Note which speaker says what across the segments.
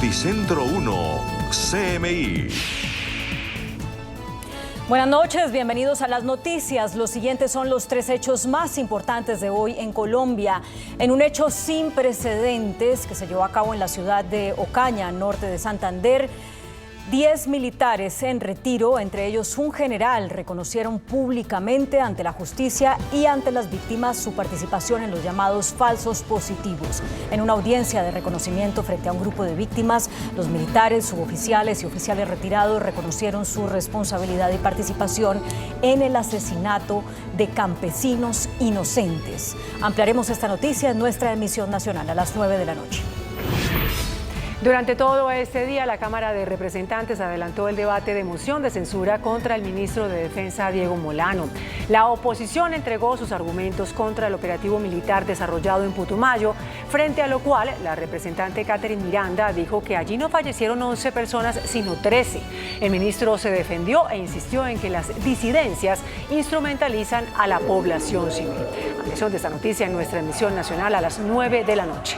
Speaker 1: Noticentro 1, CMI.
Speaker 2: Buenas noches, bienvenidos a las noticias. Los siguientes son los 3 hechos más importantes de hoy en Colombia. En un hecho sin precedentes que se llevó a cabo en la ciudad de Ocaña, norte de Santander, 10 militares en retiro, entre ellos un general, reconocieron públicamente ante la justicia y ante las víctimas su participación en los llamados falsos positivos. En una audiencia de reconocimiento frente a un grupo de víctimas, los militares, suboficiales y oficiales retirados reconocieron su responsabilidad y participación en el asesinato de campesinos inocentes. Ampliaremos esta noticia en nuestra emisión nacional a las 9 de la noche.
Speaker 3: Durante todo este día, la Cámara de Representantes adelantó el debate de moción de censura contra el ministro de Defensa, Diego Molano. La oposición entregó sus argumentos contra el operativo militar desarrollado en Putumayo, frente a lo cual la representante Catherine Miranda dijo que allí no fallecieron 11 personas, sino 13. El ministro se defendió e insistió en que las disidencias instrumentalizan a la población civil. Ampliación de esta noticia en nuestra emisión nacional a las 9 de la noche.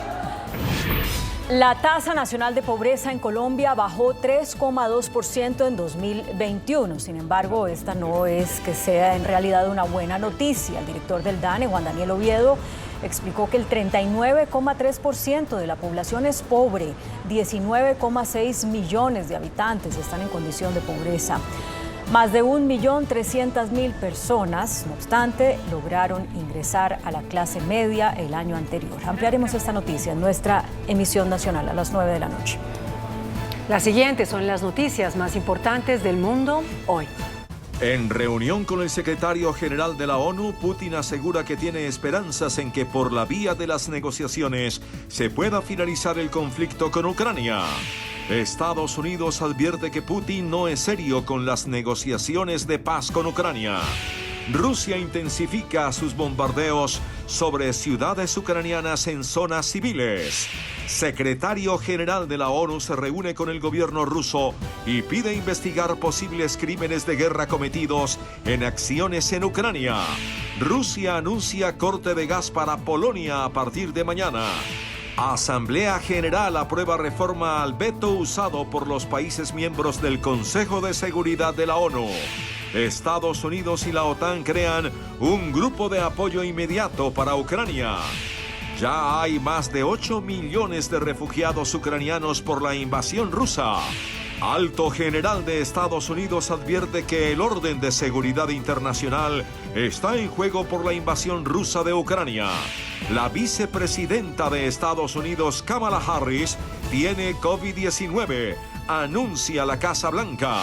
Speaker 2: La tasa nacional de pobreza en Colombia bajó 3,2% en 2021. Sin embargo, esta no es que sea en realidad una buena noticia. El director del DANE, Juan Daniel Oviedo, explicó que el 39,3% de la población es pobre. 19,6 millones de habitantes están en condición de pobreza. Más de 1.300.000 personas, no obstante, lograron ingresar a la clase media el año anterior. Ampliaremos esta noticia en nuestra emisión nacional a las 9 de la noche.
Speaker 3: Las siguientes son las noticias más importantes del mundo hoy.
Speaker 1: En reunión con el secretario general de la ONU, Putin asegura que tiene esperanzas en que por la vía de las negociaciones se pueda finalizar el conflicto con Ucrania. Estados Unidos advierte que Putin no es serio con las negociaciones de paz con Ucrania. Rusia intensifica sus bombardeos sobre ciudades ucranianas en zonas civiles. Secretario general de la ONU se reúne con el gobierno ruso y pide investigar posibles crímenes de guerra cometidos en acciones en Ucrania. Rusia anuncia corte de gas para Polonia a partir de mañana. Asamblea General aprueba reforma al veto usado por los países miembros del Consejo de Seguridad de la ONU. Estados Unidos y la OTAN crean un grupo de apoyo inmediato para Ucrania. Ya hay más de 8 millones de refugiados ucranianos por la invasión rusa. Alto General de Estados Unidos advierte que el orden de seguridad internacional está en juego por la invasión rusa de Ucrania. La vicepresidenta de Estados Unidos, Kamala Harris, tiene COVID-19, anuncia la Casa Blanca.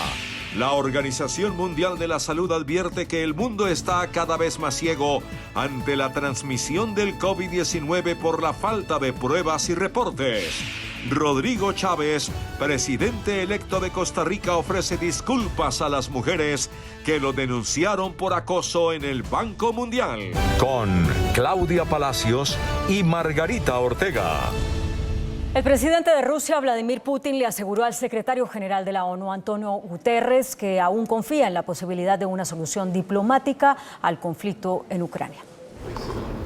Speaker 1: La Organización Mundial de la Salud advierte que el mundo está cada vez más ciego ante la transmisión del COVID-19 por la falta de pruebas y reportes. Rodrigo Chávez, presidente electo de Costa Rica, ofrece disculpas a las mujeres que lo denunciaron por acoso en el Banco Mundial.
Speaker 4: Con Claudia Palacios y Margarita Ortega.
Speaker 2: El presidente de Rusia, Vladimir Putin, le aseguró al secretario general de la ONU, Antonio Guterres, que aún confía en la posibilidad de una solución diplomática al conflicto en Ucrania.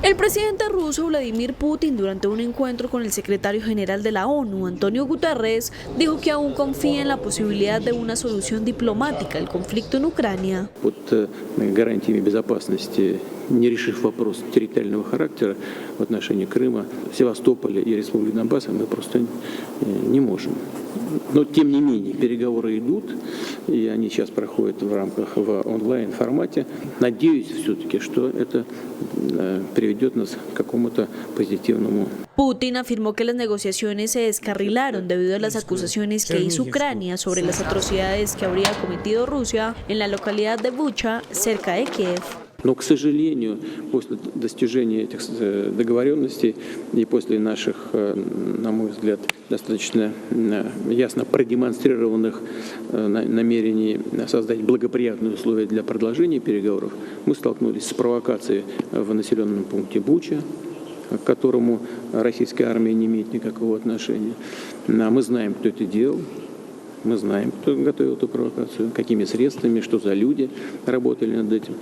Speaker 5: El presidente ruso Vladimir Putin, durante un encuentro con el secretario general de la ONU, Antonio Guterres, dijo que aún confía en la posibilidad de una solución diplomática al conflicto en Ucrania.
Speaker 6: Гарантиями безопасности, не решив вопрос территориального характера в отношении Крыма, Севастополя и Республики Донбасса, мы просто не можем. Но, тем не менее, переговоры идут, и они сейчас проходят в рамках в онлайн-формате. Надеюсь все-таки, что это приведет нас к какому-то позитивному.
Speaker 5: Putin afirmó que las negociaciones se descarrilaron debido a las acusaciones que hizo Ucrania sobre las atrocidades que habría cometido Rusia en la localidad de Bucha, cerca de Kiev.
Speaker 6: Но, к сожалению, после достижения этих договоренностей и после наших, на мой взгляд, достаточно ясно продемонстрированных намерений создать благоприятные условия для продолжения переговоров, мы столкнулись с провокацией в населенном пункте Буча, к которому российская армия не имеет никакого отношения. Мы знаем, кто это делал. Мы знаем, кто готовил эту провокацию, какими средствами, что за люди работали над этим.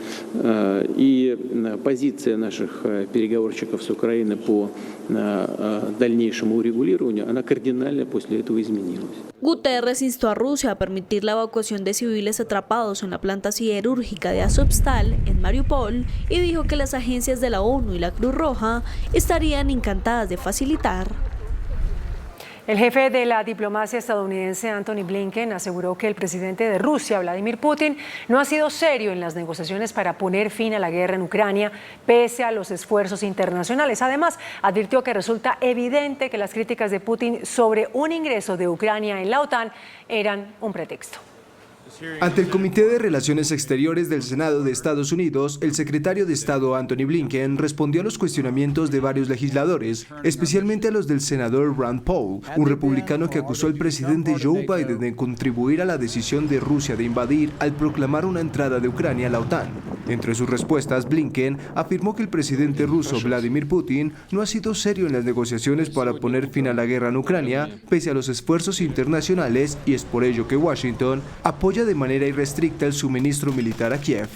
Speaker 6: И позиция наших переговорщиков с Украиной по дальнейшему урегулированию, она кардинально после этого изменилась.
Speaker 5: Guterres instó a Rusia a permitir la evacuación de civiles atrapados en la planta siderúrgica de Azovstal, en Mariupol, y dijo que las agencias de la ONU y la Cruz Roja estarían encantadas de facilitar.
Speaker 3: El jefe de la diplomacia estadounidense, Antony Blinken, aseguró que el presidente de Rusia, Vladimir Putin, no ha sido serio en las negociaciones para poner fin a la guerra en Ucrania, pese a los esfuerzos internacionales. Además, advirtió que resulta evidente que las críticas de Putin sobre un ingreso de Ucrania en la OTAN eran un pretexto.
Speaker 7: Ante el Comité de Relaciones Exteriores del Senado de Estados Unidos, el secretario de Estado Antony Blinken respondió a los cuestionamientos de varios legisladores, especialmente a los del senador Rand Paul, un republicano que acusó al presidente Joe Biden de contribuir a la decisión de Rusia de invadir al proclamar una entrada de Ucrania a la OTAN. Entre sus respuestas, Blinken afirmó que el presidente ruso Vladimir Putin no ha sido serio en las negociaciones para poner fin a la guerra en Ucrania, pese a los esfuerzos internacionales, y es por ello que Washington apoya de manera irrestricta el suministro militar a Kiev.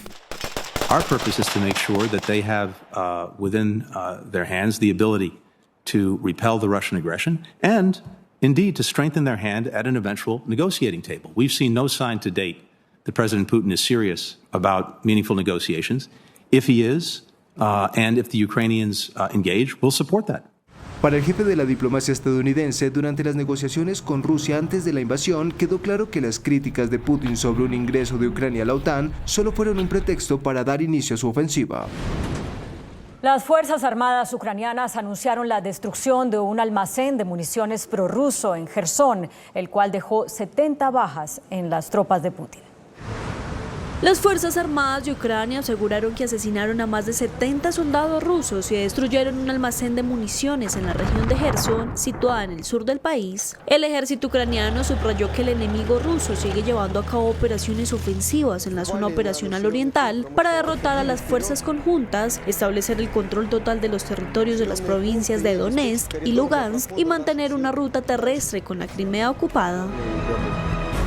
Speaker 8: Our purpose is to make sure that they have within their hands the ability to repel the Russian aggression and indeed to strengthen their hand at an eventual negotiating table. We've seen no sign to date that President Putin is serious about meaningful negotiations. If he is, and if the Ukrainians engage, we'll support that.
Speaker 7: Para el jefe de la diplomacia estadounidense, durante las negociaciones con Rusia antes de la invasión, quedó claro que las críticas de Putin sobre un ingreso de Ucrania a la OTAN solo fueron un pretexto para dar inicio a su ofensiva.
Speaker 2: Las Fuerzas Armadas ucranianas anunciaron la destrucción de un almacén de municiones prorruso en Jersón, el cual dejó 70 bajas en las tropas de Putin.
Speaker 5: Las Fuerzas Armadas de Ucrania aseguraron que asesinaron a más de 70 soldados rusos y destruyeron un almacén de municiones en la región de Jersón, situada en el sur del país. El ejército ucraniano subrayó que el enemigo ruso sigue llevando a cabo operaciones ofensivas en la zona operacional oriental para derrotar a las fuerzas conjuntas, establecer el control total de los territorios de las provincias de Donetsk y Lugansk y mantener una ruta terrestre con la Crimea ocupada.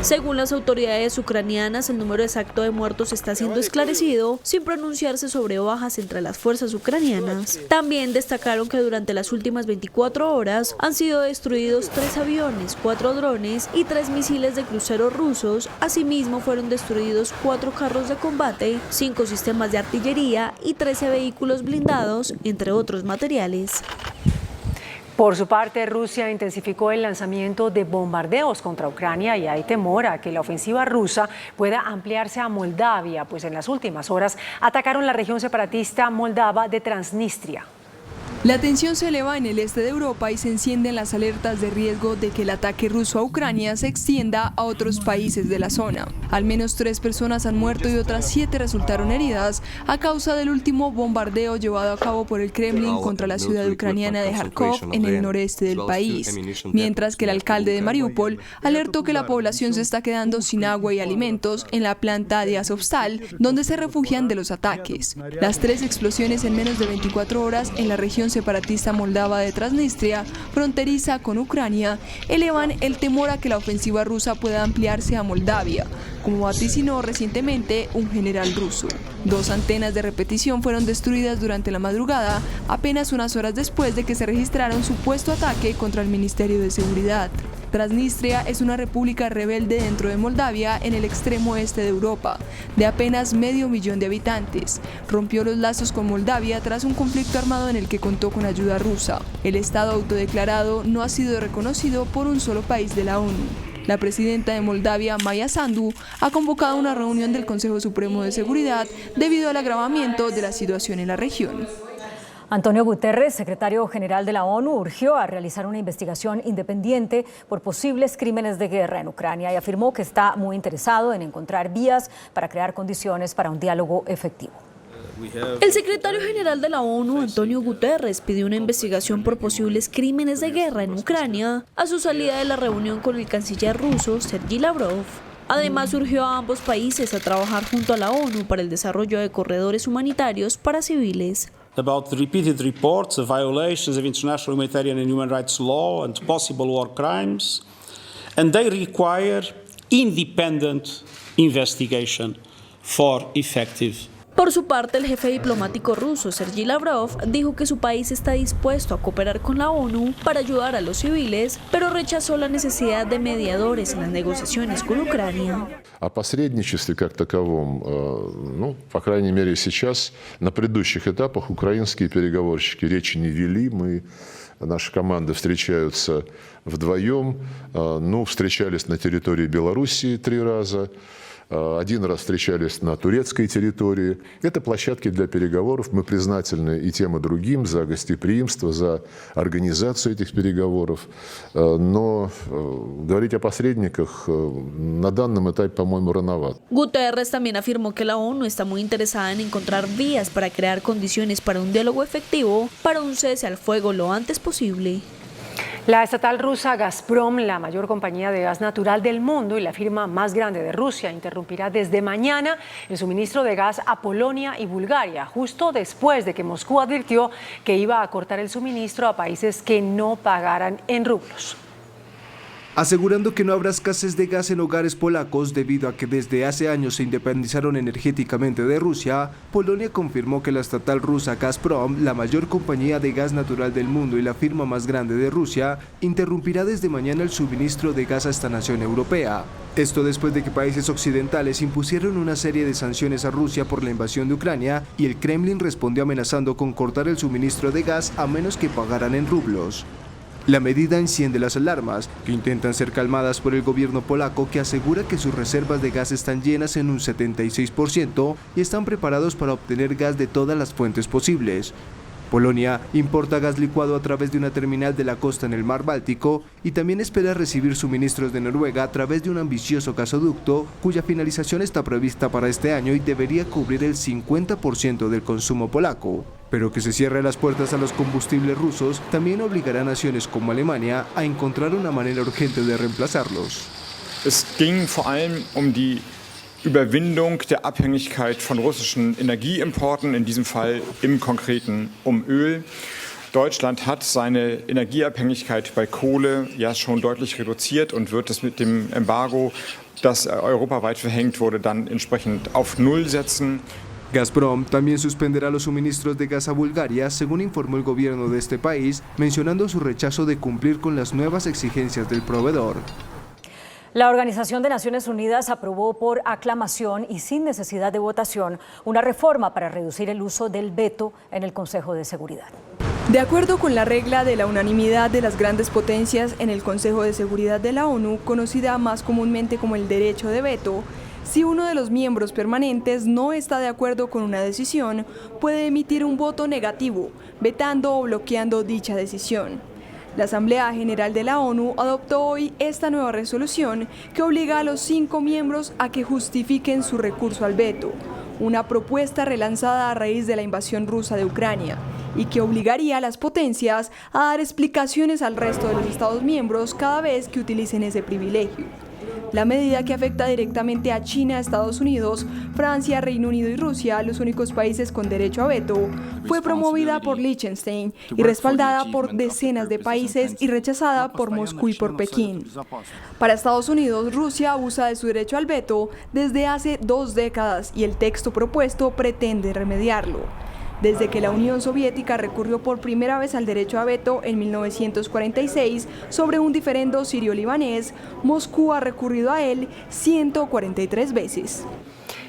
Speaker 5: Según las autoridades ucranianas, el número exacto de muertos está siendo esclarecido, sin pronunciarse sobre bajas entre las fuerzas ucranianas. También destacaron que durante las últimas 24 horas han sido destruidos 3 aviones, 4 drones y 3 misiles de cruceros rusos. Asimismo, fueron destruidos 4 carros de combate, 5 sistemas de artillería y 13 vehículos blindados, entre otros materiales.
Speaker 3: Por su parte, Rusia intensificó el lanzamiento de bombardeos contra Ucrania y hay temor a que la ofensiva rusa pueda ampliarse a Moldavia, pues en las últimas horas atacaron la región separatista moldava de Transnistria.
Speaker 9: La tensión se eleva en el este de Europa y se encienden las alertas de riesgo de que el ataque ruso a Ucrania se extienda a otros países de la zona. Al menos 3 personas han muerto y otras 7 resultaron heridas a causa del último bombardeo llevado a cabo por el Kremlin contra la ciudad ucraniana de Kharkov en el noreste del país, mientras que el alcalde de Mariupol alertó que la población se está quedando sin agua y alimentos en la planta de Azovstal, donde se refugian de los ataques. Las 3 explosiones en menos de 24 horas en la región separatista moldava de Transnistria, fronteriza con Ucrania, elevan el temor a que la ofensiva rusa pueda ampliarse a Moldavia, como vaticinó recientemente un general ruso. 2 antenas de repetición fueron destruidas durante la madrugada, apenas unas horas después de que se registrara un supuesto ataque contra el Ministerio de Seguridad. Transnistria es una república rebelde dentro de Moldavia en el extremo este de Europa, de apenas 500.000 de habitantes. Rompió los lazos con Moldavia tras un conflicto armado en el que contó con ayuda rusa. El Estado autodeclarado no ha sido reconocido por un solo país de la ONU. La presidenta de Moldavia, Maya Sandu, ha convocado una reunión del Consejo Supremo de Seguridad debido al agravamiento de la situación en la región.
Speaker 2: Antonio Guterres, secretario general de la ONU, urgió a realizar una investigación independiente por posibles crímenes de guerra en Ucrania y afirmó que está muy interesado en encontrar vías para crear condiciones para un diálogo efectivo.
Speaker 5: El secretario general de la ONU, Antonio Guterres, pidió una investigación por posibles crímenes de guerra en Ucrania a su salida de la reunión con el canciller ruso, Sergei Lavrov. Además, urgió a ambos países a trabajar junto a la ONU para el desarrollo de corredores humanitarios para civiles.
Speaker 10: About the repeated reports of violations of international humanitarian and human rights law and possible war crimes, and they require independent investigation for effective.
Speaker 5: Por su parte, el jefe diplomático ruso, Sergei Lavrov, dijo que su país está dispuesto a cooperar con la ONU para ayudar a los civiles, pero rechazó la necesidad de mediadores en las negociaciones con Ucrania.
Speaker 11: О посредничестве как таковом, по крайней мере сейчас, на предыдущих этапах украинские переговорщики речи не вели. Наши команды встречаются вдвоем, встречались на территории Белоруссии 3 раза. Один раз встречались на турецкой территории. Это площадки для переговоров. Мы признательны и тем, и другим за гостеприимство, за организацию этих переговоров. Но говорить о посредниках на данном этапе, по-моему, рановато.
Speaker 5: Guterres también afirmó que la ONU está muy interesada en encontrar vías para crear condiciones para un diálogo efectivo, para un cese al fuego lo antes posible.
Speaker 3: La estatal rusa Gazprom, la mayor compañía de gas natural del mundo y la firma más grande de Rusia, interrumpirá desde mañana el suministro de gas a Polonia y Bulgaria, justo después de que Moscú advirtió que iba a cortar el suministro a países que no pagaran en rublos.
Speaker 7: Asegurando que no habrá escasez de gas en hogares polacos debido a que desde hace años se independizaron energéticamente de Rusia, Polonia confirmó que la estatal rusa Gazprom, la mayor compañía de gas natural del mundo y la firma más grande de Rusia, interrumpirá desde mañana el suministro de gas a esta nación europea. Esto después de que países occidentales impusieron una serie de sanciones a Rusia por la invasión de Ucrania y el Kremlin respondió amenazando con cortar el suministro de gas a menos que pagaran en rublos. La medida enciende las alarmas, que intentan ser calmadas por el gobierno polaco, que asegura que sus reservas de gas están llenas en un 76% y están preparados para obtener gas de todas las fuentes posibles. Polonia importa gas licuado a través de una terminal de la costa en el Mar Báltico y también espera recibir suministros de Noruega a través de un ambicioso gasoducto cuya finalización está prevista para este año y debería cubrir el 50% del consumo polaco. Pero que se cierre las puertas a los combustibles rusos también obligará a naciones como Alemania a encontrar una manera urgente de reemplazarlos.
Speaker 12: Es ging vor allem die Überwindung der Abhängigkeit von russischen Energieimporten, in diesem Fall im Konkreten Öl. Deutschland hat seine Energieabhängigkeit bei Kohle ja schon deutlich reduziert und wird es mit dem Embargo, das europaweit verhängt wurde, dann entsprechend auf Null setzen.
Speaker 7: Gazprom también suspenderá los suministros de gas a Bulgaria, según informó el gobierno de este país, mencionando su rechazo de cumplir con las nuevas exigencias del proveedor.
Speaker 2: La Organización de Naciones Unidas aprobó por aclamación y sin necesidad de votación una reforma para reducir el uso del veto en el Consejo de Seguridad.
Speaker 9: De acuerdo con la regla de la unanimidad de las grandes potencias en el Consejo de Seguridad de la ONU, conocida más comúnmente como el derecho de veto, si uno de los miembros permanentes no está de acuerdo con una decisión, puede emitir un voto negativo, vetando o bloqueando dicha decisión. La Asamblea General de la ONU adoptó hoy esta nueva resolución que obliga a los 5 miembros a que justifiquen su recurso al veto, una propuesta relanzada a raíz de la invasión rusa de Ucrania y que obligaría a las potencias a dar explicaciones al resto de los Estados miembros cada vez que utilicen ese privilegio. La medida, que afecta directamente a China, Estados Unidos, Francia, Reino Unido y Rusia, los únicos países con derecho a veto, fue promovida por Liechtenstein y respaldada por decenas de países y rechazada por Moscú y por Pekín. Para Estados Unidos, Rusia abusa de su derecho al veto desde hace 2 décadas y el texto propuesto pretende remediarlo. Desde que la Unión Soviética recurrió por primera vez al derecho a veto en 1946 sobre un diferendo sirio-libanés, Moscú ha recurrido a él 143 veces.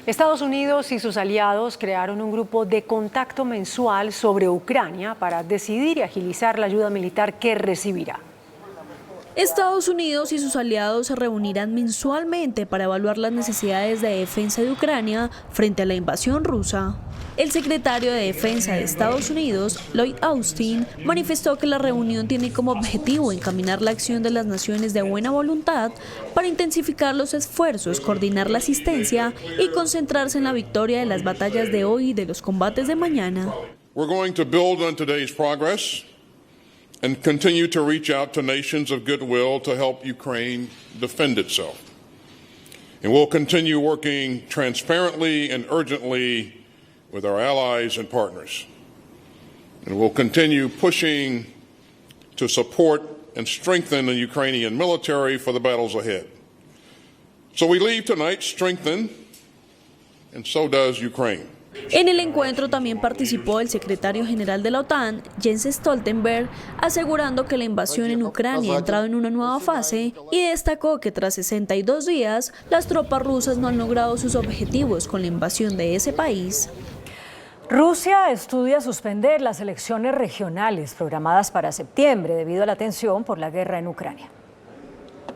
Speaker 3: Estados Unidos y sus aliados crearon un grupo de contacto mensual sobre Ucrania para decidir y agilizar la ayuda militar que recibirá.
Speaker 5: Estados Unidos y sus aliados se reunirán mensualmente para evaluar las necesidades de defensa de Ucrania frente a la invasión rusa. El secretario de Defensa de Estados Unidos, Lloyd Austin, manifestó que la reunión tiene como objetivo encaminar la acción de las naciones de buena voluntad para intensificar los esfuerzos, coordinar la asistencia y concentrarse en la victoria de las batallas de hoy y de los combates de mañana.
Speaker 13: We're going to build on today's progress and continue to reach out to nations of goodwill to help Ukraine defend itself. And we'll continue working transparently and urgently with our allies and partners. And we'll continue pushing to support and strengthen the Ukrainian military for the battles ahead. So we leave tonight strengthened, and so does Ukraine.
Speaker 5: En el encuentro también participó el secretario general de la OTAN, Jens Stoltenberg, asegurando que la invasión en Ucrania ha entrado en una nueva fase y destacó que tras 62 días, las tropas rusas no han logrado sus objetivos con la invasión de ese país.
Speaker 2: Rusia estudia suspender las elecciones regionales programadas para septiembre debido a la tensión por la guerra en Ucrania.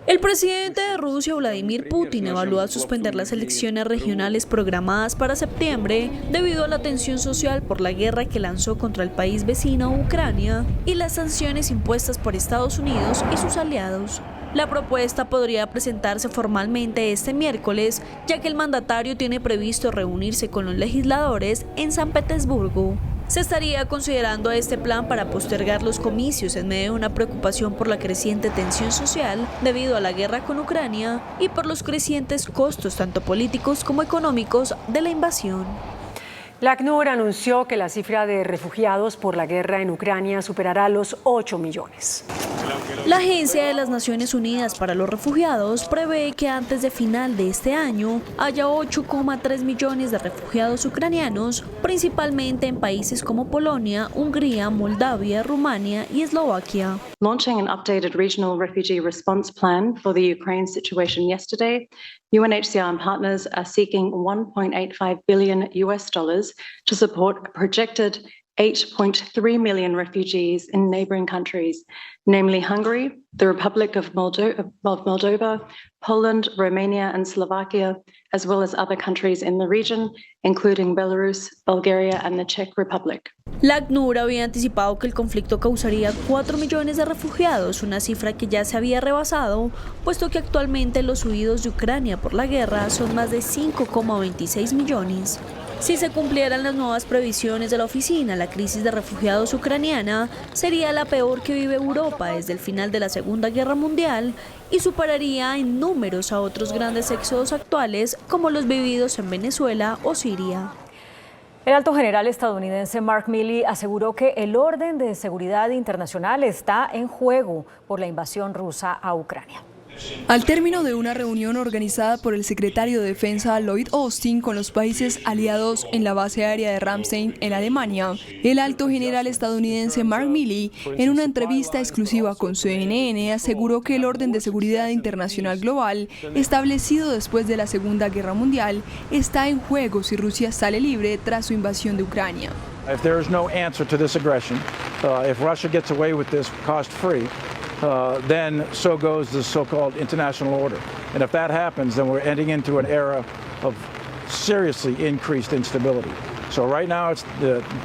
Speaker 5: El presidente de Rusia, Vladimir Putin, evalúa suspender las elecciones regionales programadas para septiembre debido a la tensión social por la guerra que lanzó contra el país vecino, Ucrania, y las sanciones impuestas por Estados Unidos y sus aliados. La propuesta podría presentarse formalmente este miércoles, ya que el mandatario tiene previsto reunirse con los legisladores en San Petersburgo. Se estaría considerando este plan para postergar los comicios en medio de una preocupación por la creciente tensión social debido a la guerra con Ucrania y por los crecientes costos tanto políticos como económicos de la invasión.
Speaker 3: La ACNUR anunció que la cifra de refugiados por la guerra en Ucrania superará los 8 millones.
Speaker 5: La Agencia de las Naciones Unidas para los Refugiados prevé que antes de final de este año haya 8,3 millones de refugiados ucranianos, principalmente en países como Polonia, Hungría, Moldavia, Rumania y Eslovaquia.
Speaker 14: Launching an updated regional refugee response plan for the Ukraine situation yesterday, UNHCR and partners are seeking $1.85 billion to support a projected 8.3 million refugees in neighboring countries, namely Hungary, the Republic of Moldova, Poland, Romania, and Slovakia, as well as other countries in the region, including Belarus, Bulgaria, and the Czech Republic.
Speaker 5: La ACNUR había anticipado que el conflicto causaría 4 millones de refugiados, una cifra que ya se había rebasado, puesto que actualmente los huidos de Ucrania por la guerra son más de 5,26 millones. Si se cumplieran las nuevas previsiones de la oficina, la crisis de refugiados ucraniana sería la peor que vive Europa desde el final de la Segunda Guerra Mundial y superaría en números a otros grandes éxodos actuales como los vividos en Venezuela o Siria.
Speaker 2: El alto general estadounidense Mark Milley aseguró que el orden de seguridad internacional está en juego por la invasión rusa a Ucrania.
Speaker 9: Al término de una reunión organizada por el secretario de Defensa Lloyd Austin con los países aliados en la base aérea de Ramstein en Alemania, el alto general estadounidense Mark Milley, en una entrevista exclusiva con CNN, aseguró que el orden de seguridad internacional global, establecido después de la Segunda Guerra Mundial, está en juego si Rusia sale libre tras su invasión de Ucrania.
Speaker 15: If there is no answer to this aggression, if Russia gets away with this cost-free, then so goes the so-called international order. And if that happens, then we're ending into an era of seriously increased instability. So right now,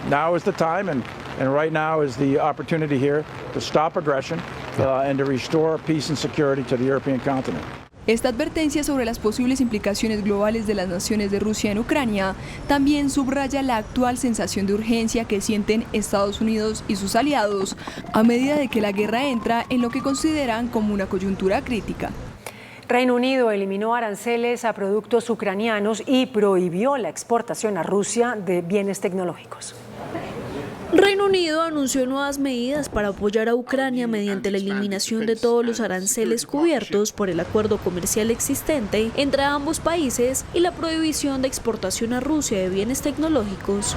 Speaker 15: now is the time, and right now is the opportunity here to stop aggression and to restore peace and security to the European continent.
Speaker 9: Esta advertencia sobre las posibles implicaciones globales de las naciones de Rusia en Ucrania también subraya la actual sensación de urgencia que sienten Estados Unidos y sus aliados a medida de que la guerra entra en lo que consideran como una coyuntura crítica.
Speaker 3: Reino Unido eliminó aranceles a productos ucranianos y prohibió la exportación a Rusia de bienes tecnológicos.
Speaker 5: Reino Unido anunció nuevas medidas para apoyar a Ucrania mediante la eliminación de todos los aranceles cubiertos por el acuerdo comercial existente entre ambos países y la prohibición de exportación a Rusia de bienes tecnológicos.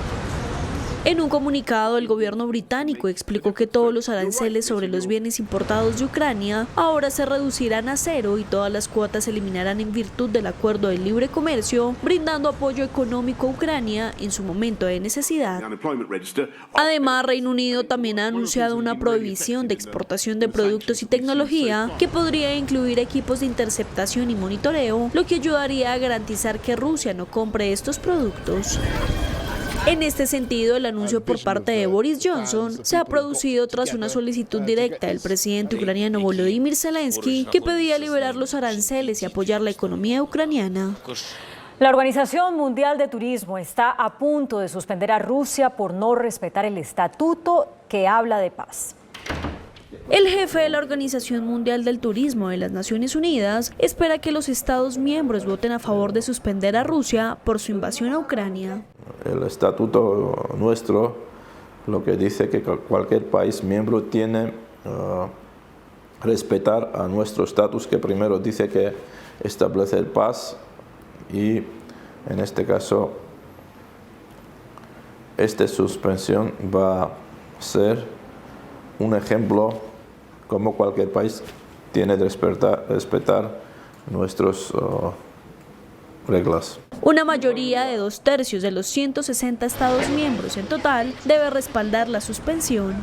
Speaker 5: En un comunicado, el gobierno británico explicó que todos los aranceles sobre los bienes importados de Ucrania ahora se reducirán a cero y todas las cuotas se eliminarán en virtud del acuerdo de libre comercio, brindando apoyo económico a Ucrania en su momento de necesidad. Además, Reino Unido también ha anunciado una prohibición de exportación de productos y tecnología que podría incluir equipos de interceptación y monitoreo, lo que ayudaría a garantizar que Rusia no compre estos productos. En este sentido, el anuncio por parte de Boris Johnson se ha producido tras una solicitud directa del presidente ucraniano Volodymyr Zelensky, que pedía liberar los aranceles y apoyar la economía ucraniana.
Speaker 2: La Organización Mundial de Turismo está a punto de suspender a Rusia por no respetar el estatuto que habla de paz.
Speaker 5: El jefe de la Organización Mundial del Turismo de las Naciones Unidas espera que los Estados miembros voten a favor de suspender a Rusia por su invasión a Ucrania.
Speaker 16: El estatuto nuestro lo que dice que cualquier país miembro tiene respetar a nuestro estatus, que primero dice que establecer paz y en este caso esta suspensión va a ser un ejemplo como cualquier país tiene de respetar nuestras reglas.
Speaker 5: Una mayoría de 2/3 de los 160 Estados miembros en total debe respaldar la suspensión.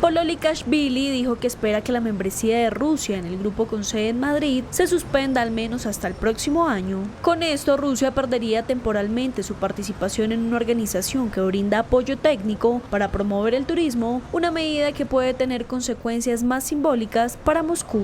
Speaker 5: Pololikashvili dijo que espera que la membresía de Rusia en el grupo con sede en Madrid se suspenda al menos hasta el próximo año. Con esto, Rusia perdería temporalmente su participación en una organización que brinda apoyo técnico para promover el turismo, una medida que puede tener consecuencias más simbólicas para Moscú.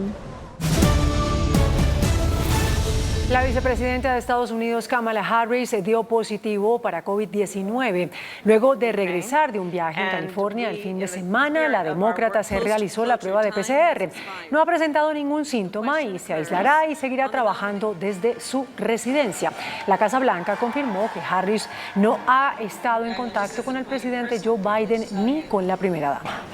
Speaker 3: La vicepresidenta de Estados Unidos, Kamala Harris, dio positivo para COVID-19. Luego de regresar de un viaje en California el fin de semana, la demócrata se realizó la prueba de PCR. No ha presentado ningún síntoma y se aislará y seguirá trabajando desde su residencia. La Casa Blanca confirmó que Harris no ha estado en contacto con el presidente Joe Biden ni con la primera dama.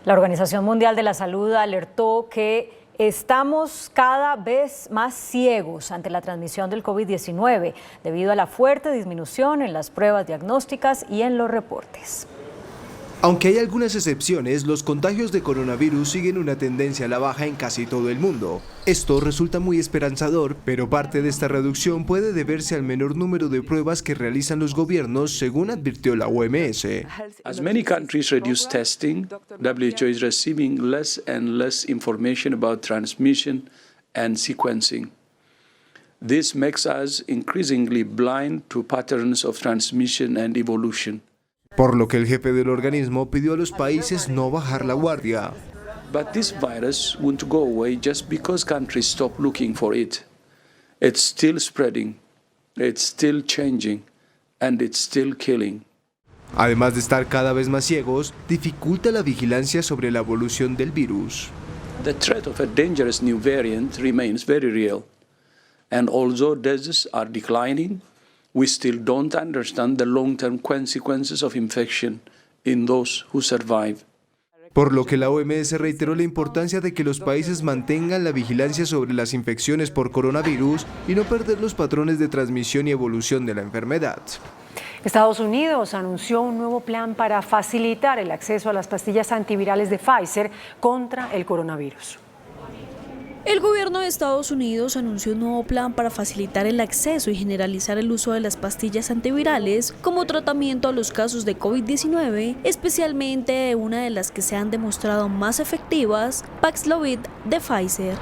Speaker 2: La Organización Mundial de la Salud alertó que estamos cada vez más ciegos ante la transmisión del COVID-19 debido a la fuerte disminución en las pruebas diagnósticas y en los reportes.
Speaker 7: Aunque hay algunas excepciones, los contagios de coronavirus siguen una tendencia a la baja en casi todo el mundo. Esto resulta muy esperanzador, pero parte de esta reducción puede deberse al menor número de pruebas que realizan los gobiernos, según advirtió la OMS.
Speaker 17: As many countries reduce testing, WHO is receiving less and less information about transmission and sequencing. This makes us increasingly blind to patterns of transmission and evolution.
Speaker 7: Por lo que el jefe del organismo pidió a los países no bajar la guardia.
Speaker 17: But this virus won't go away just because countries stop looking for it. It's still spreading, it's still changing, and it's still killing.
Speaker 7: Además de estar cada vez más ciegos, dificulta la vigilancia sobre la evolución del virus.
Speaker 17: The threat of a dangerous new variant remains very real. And although deaths are declining, we still don't understand the long-term consequences of infection in those who survive.
Speaker 7: Por lo que la OMS reiteró la importancia de que los países mantengan la vigilancia sobre las infecciones por coronavirus y no perder los patrones de transmisión y evolución de la enfermedad.
Speaker 3: Estados Unidos anunció un nuevo plan para facilitar el acceso a las pastillas antivirales de Pfizer contra el coronavirus.
Speaker 5: El gobierno de Estados Unidos anunció un nuevo plan para facilitar el acceso y generalizar el uso de las pastillas antivirales como tratamiento a los casos de COVID-19, especialmente de una de las que se han demostrado más efectivas, Paxlovid de Pfizer.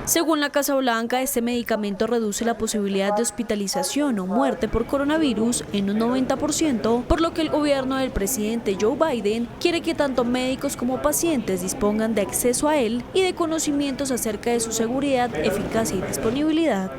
Speaker 5: Según la Casa Blanca, este medicamento reduce la posibilidad de hospitalización o muerte por coronavirus en un 90%, por lo que el gobierno del presidente Joe Biden quiere que tanto médicos como pacientes dispongan de acceso a él y de conocimientos acerca de su seguridad, eficacia y disponibilidad.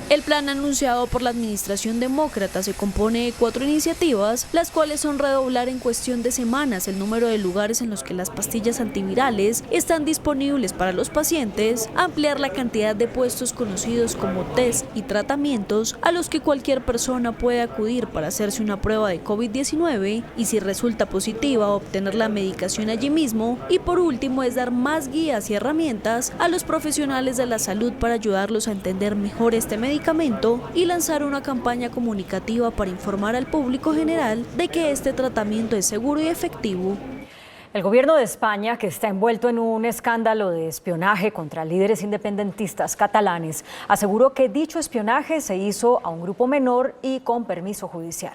Speaker 5: El plan anunciado por la administración demócrata se compone de 4 iniciativas, las cuales son redoblar en cuestión de semanas el número de lugares en los que las pastillas antivirales están disponibles para los pacientes, ampliar la cantidad de puestos conocidos como test y tratamientos a los que cualquier persona puede acudir para hacerse una prueba de COVID-19 y si resulta positiva obtener la medicación allí mismo, y por último es dar más guías y herramientas a los profesionales de la salud para ayudarlos a entender mejor este medicamento y lanzar una campaña comunicativa para informar al público general de que este tratamiento es seguro y efectivo.
Speaker 2: El gobierno de España, que está envuelto en un escándalo de espionaje contra líderes independentistas catalanes, aseguró que dicho espionaje se hizo a un grupo menor y con permiso judicial.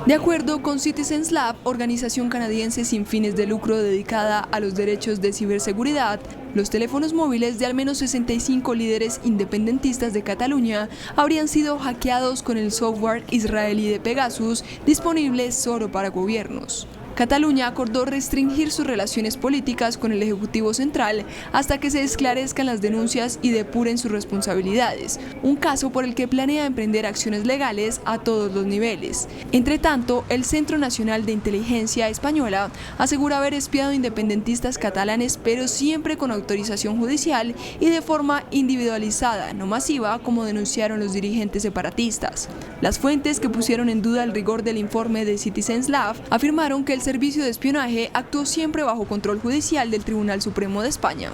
Speaker 9: De acuerdo con Citizens Lab, organización canadiense sin fines de lucro dedicada a los derechos de ciberseguridad, los teléfonos móviles de al menos 65 líderes independentistas de Cataluña habrían sido hackeados con el software israelí de Pegasus, disponible solo para gobiernos. Cataluña acordó restringir sus relaciones políticas con el Ejecutivo Central hasta que se esclarezcan las denuncias y depuren sus responsabilidades, un caso por el que planea emprender acciones legales a todos los niveles. Entre tanto, el Centro Nacional de Inteligencia Española asegura haber espiado independentistas catalanes, pero siempre con autorización judicial y de forma individualizada, no masiva, como denunciaron los dirigentes separatistas. Las fuentes que pusieron en duda el rigor del informe de Citizens Lab afirmaron que el servicio de espionaje actuó siempre bajo control judicial del Tribunal Supremo de España.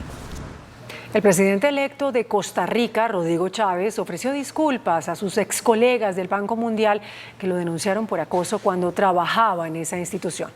Speaker 3: El presidente electo de Costa Rica, Rodrigo Chávez, ofreció disculpas a sus ex colegas del Banco Mundial que lo denunciaron por acoso cuando trabajaba en esa institución.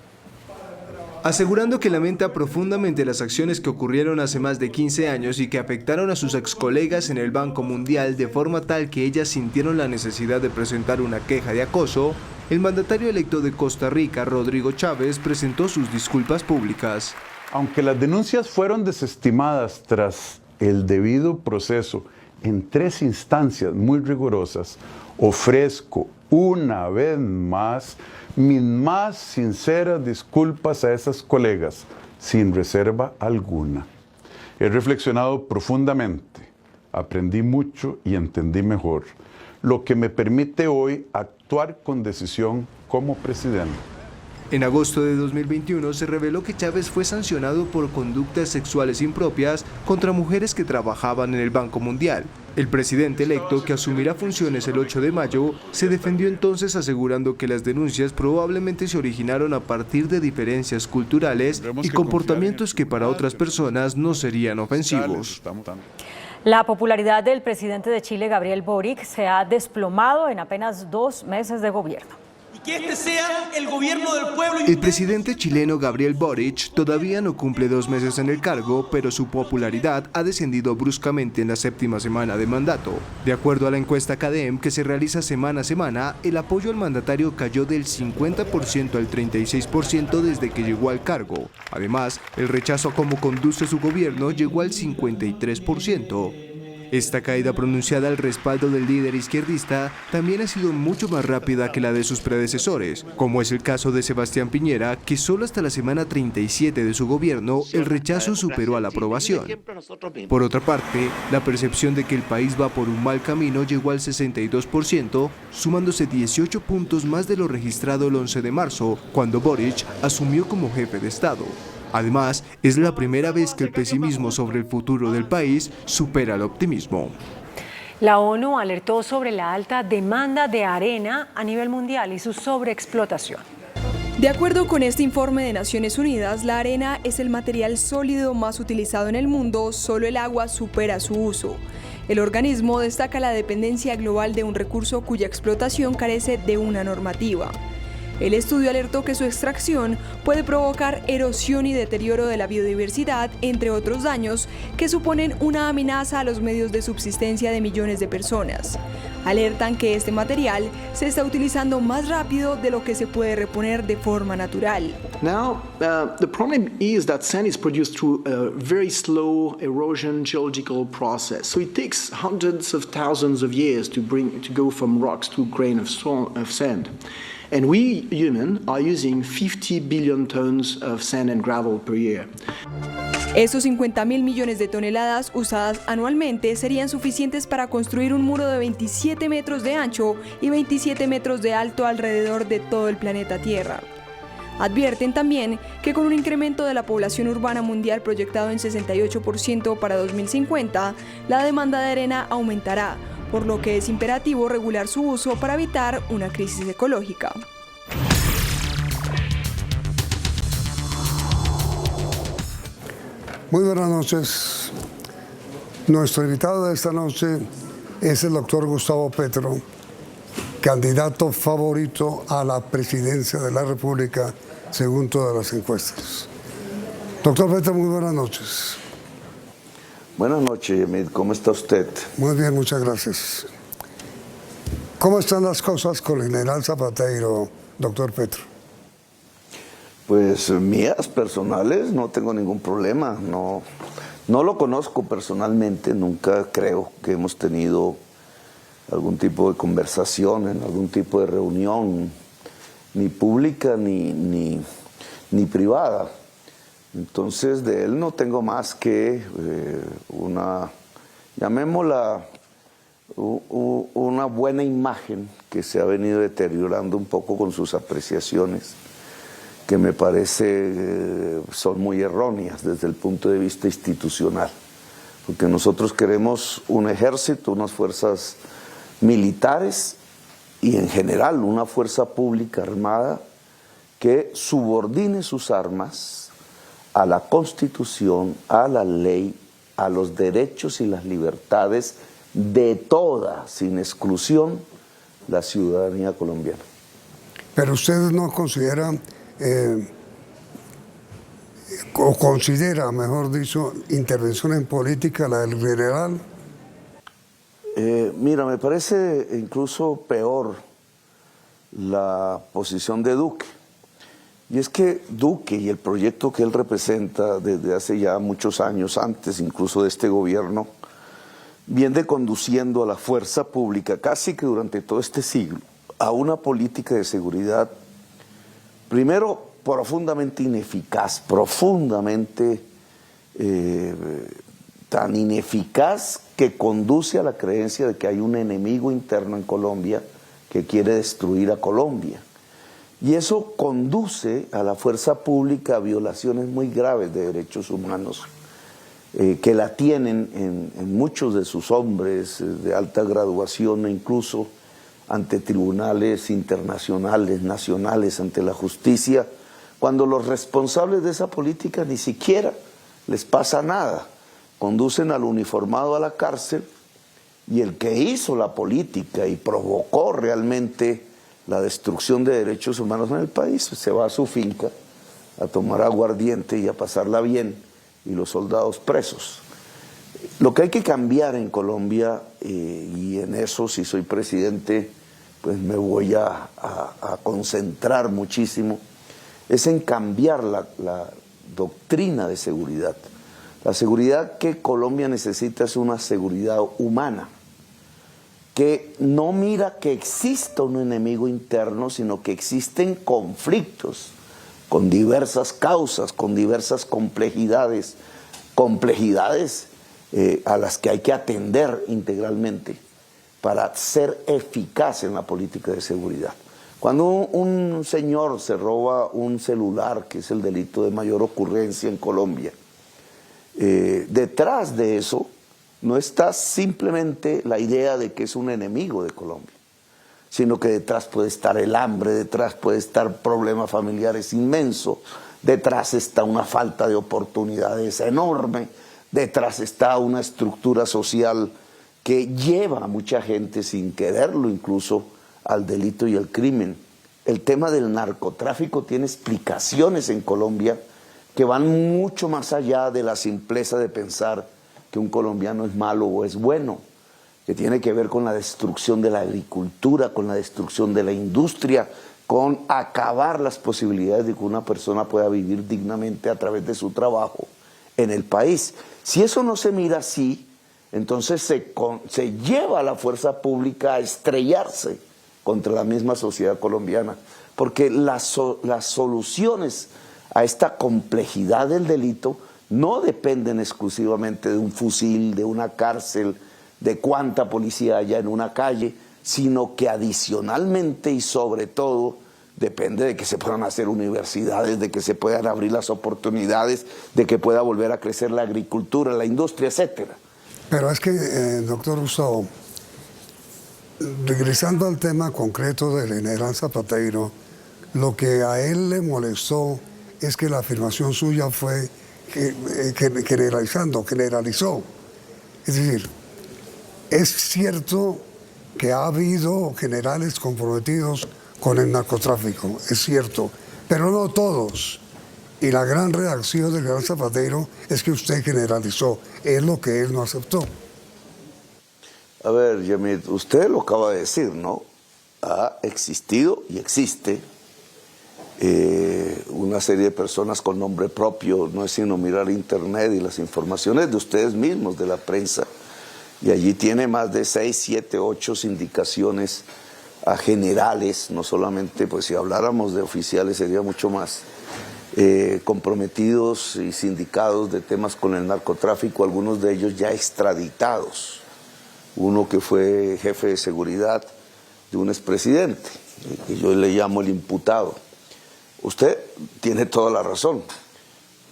Speaker 7: Asegurando que lamenta profundamente las acciones que ocurrieron hace más de 15 años y que afectaron a sus ex colegas en el Banco Mundial de forma tal que ellas sintieron la necesidad de presentar una queja de acoso, el mandatario electo de Costa Rica, Rodrigo Chávez, presentó sus disculpas públicas.
Speaker 18: Aunque las denuncias fueron desestimadas tras el debido proceso en 3 instancias muy rigurosas, ofrezco una vez más mis más sinceras disculpas a esas colegas, sin reserva alguna. He reflexionado profundamente, aprendí mucho y entendí mejor, lo que me permite hoy actuar con decisión como presidente.
Speaker 7: En agosto de 2021 se reveló que Chávez fue sancionado por conductas sexuales impropias contra mujeres que trabajaban en el Banco Mundial. El presidente electo, que asumirá funciones el 8 de mayo, se defendió entonces asegurando que las denuncias probablemente se originaron a partir de diferencias culturales y comportamientos que para otras personas no serían ofensivos.
Speaker 2: La popularidad del presidente de Chile, Gabriel Boric, se ha desplomado en apenas 2 meses de gobierno.
Speaker 19: Que este sea el gobierno del pueblo.
Speaker 7: El presidente chileno Gabriel Boric todavía no cumple 2 meses en el cargo, pero su popularidad ha descendido bruscamente en la 7ª semana de mandato. De acuerdo a la encuesta CADEM que se realiza semana a semana, el apoyo al mandatario cayó del 50% al 36% desde que llegó al cargo. Además, el rechazo a cómo conduce su gobierno llegó al 53%. Esta caída pronunciada al respaldo del líder izquierdista también ha sido mucho más rápida que la de sus predecesores, como es el caso de Sebastián Piñera, que solo hasta la semana 37 de su gobierno el rechazo superó a la aprobación. Por otra parte, la percepción de que el país va por un mal camino llegó al 62%, sumándose 18 puntos más de lo registrado el 11 de marzo, cuando Boric asumió como jefe de Estado. Además, es la primera vez que el pesimismo sobre el futuro del país supera el optimismo.
Speaker 3: La ONU alertó sobre la alta demanda de arena a nivel mundial y su sobreexplotación.
Speaker 9: De acuerdo con este informe de Naciones Unidas, la arena es el material sólido más utilizado en el mundo, solo el agua supera su uso. El organismo destaca la dependencia global de un recurso cuya explotación carece de una normativa. El estudio alertó que su extracción puede provocar erosión y deterioro de la biodiversidad, entre otros daños que suponen una amenaza a los medios de subsistencia de millones de personas. Alertan que este material se está utilizando más rápido de lo que se puede reponer de forma natural.
Speaker 20: Now, the problem is that sand is produced through a very slow erosion geological process. So it takes hundreds of thousands of years to go from rocks to a grain of sand. And we, humans, are using 50 billion tons of sand and gravel per year.
Speaker 9: Esos 50.000 millones de toneladas usadas anualmente serían suficientes para construir un muro de 27 metros de ancho y 27 metros de alto alrededor de todo el planeta Tierra. Advierten también que con un incremento de la población urbana mundial proyectado en 68% para 2050, la demanda de arena aumentará, por lo que es imperativo regular su uso para evitar una crisis ecológica.
Speaker 21: Muy buenas noches. Nuestro invitado de esta noche es el doctor Gustavo Petro, candidato favorito a la presidencia de la República según todas las encuestas. Doctor Petro, muy buenas noches.
Speaker 22: Buenas noches, Yemid. ¿Cómo está usted?
Speaker 21: Muy bien, muchas gracias. ¿Cómo están las cosas con el general Zapatero, doctor Petro?
Speaker 22: Pues mías personales, no tengo ningún problema. No lo conozco personalmente, nunca creo que hemos tenido algún tipo de conversación, en algún tipo de reunión, ni pública ni privada. Entonces, de él no tengo más que llamémosla, una buena imagen que se ha venido deteriorando un poco con sus apreciaciones, que me parece son muy erróneas desde el punto de vista institucional. Porque nosotros queremos un ejército, unas fuerzas militares y en general una fuerza pública armada que subordine sus armas a la Constitución, a la ley a los derechos y las libertades de toda, sin exclusión, la ciudadanía colombiana.
Speaker 21: Pero usted no considera, o considera, mejor dicho, intervención en política la del general.
Speaker 22: Mira, me parece incluso peor la posición de Duque. Y es que Duque y el proyecto que él representa desde hace ya muchos años, antes incluso de este gobierno, viene conduciendo a la fuerza pública casi que durante todo este siglo a una política de seguridad, primero profundamente ineficaz, profundamente tan ineficaz que conduce a la creencia de que hay un enemigo interno en Colombia que quiere destruir a Colombia. Y eso conduce a la fuerza pública a violaciones muy graves de derechos humanos, que la tienen en muchos de sus hombres de alta graduación e incluso ante tribunales internacionales, nacionales, ante la justicia, cuando los responsables de esa política ni siquiera les pasa nada. Conducen al uniformado a la cárcel y el que hizo la política y provocó realmente la destrucción de derechos humanos en el país se va a su finca a tomar aguardiente y a pasarla bien, y los soldados presos. Lo que hay que cambiar en Colombia, y en eso si soy presidente pues me voy a concentrar muchísimo, es en cambiar la doctrina de seguridad. La seguridad que Colombia necesita es una seguridad humana, que no mira que exista un enemigo interno, sino que existen conflictos con diversas causas, con diversas complejidades a las que hay que atender integralmente para ser eficaz en la política de seguridad. Cuando un señor se roba un celular, que es el delito de mayor ocurrencia en Colombia, detrás de eso no está simplemente la idea de que es un enemigo de Colombia, sino que detrás puede estar el hambre, detrás puede estar problemas familiares inmensos, detrás está una falta de oportunidades enorme, detrás está una estructura social que lleva a mucha gente sin quererlo incluso al delito y al crimen. El tema del narcotráfico tiene explicaciones en Colombia que van mucho más allá de la simpleza de pensar que un colombiano es malo o es bueno, que tiene que ver con la destrucción de la agricultura, con la destrucción de la industria, con acabar las posibilidades de que una persona pueda vivir dignamente a través de su trabajo en el país. Si eso no se mira así, entonces se lleva a la fuerza pública a estrellarse contra la misma sociedad colombiana, porque las soluciones a esta complejidad del delito no dependen exclusivamente de un fusil, de una cárcel, de cuánta policía haya en una calle, sino que adicionalmente y sobre todo depende de que se puedan hacer universidades, de que se puedan abrir las oportunidades, de que pueda volver a crecer la agricultura, la industria, etcétera.
Speaker 21: Pero es que, doctor Gustavo, regresando al tema concreto del general Zapatero, lo que a él le molestó es que la afirmación suya fue generalizó. Es decir, es cierto que ha habido generales comprometidos con el narcotráfico, es cierto, pero no todos. Y la gran reacción del general Zapatero es que usted generalizó, es lo que él no aceptó.
Speaker 22: A ver, Yamit, usted lo acaba de decir, ¿no? Ha existido y existe una serie de personas con nombre propio, no es sino mirar internet y las informaciones de ustedes mismos, de la prensa, y allí tiene más de 6, 7, 8 indicaciones a generales, no solamente, pues si habláramos de oficiales sería mucho más, comprometidos y sindicados de temas con el narcotráfico, algunos de ellos ya extraditados, uno que fue jefe de seguridad de un expresidente, que yo le llamo el imputado. Usted tiene toda la razón.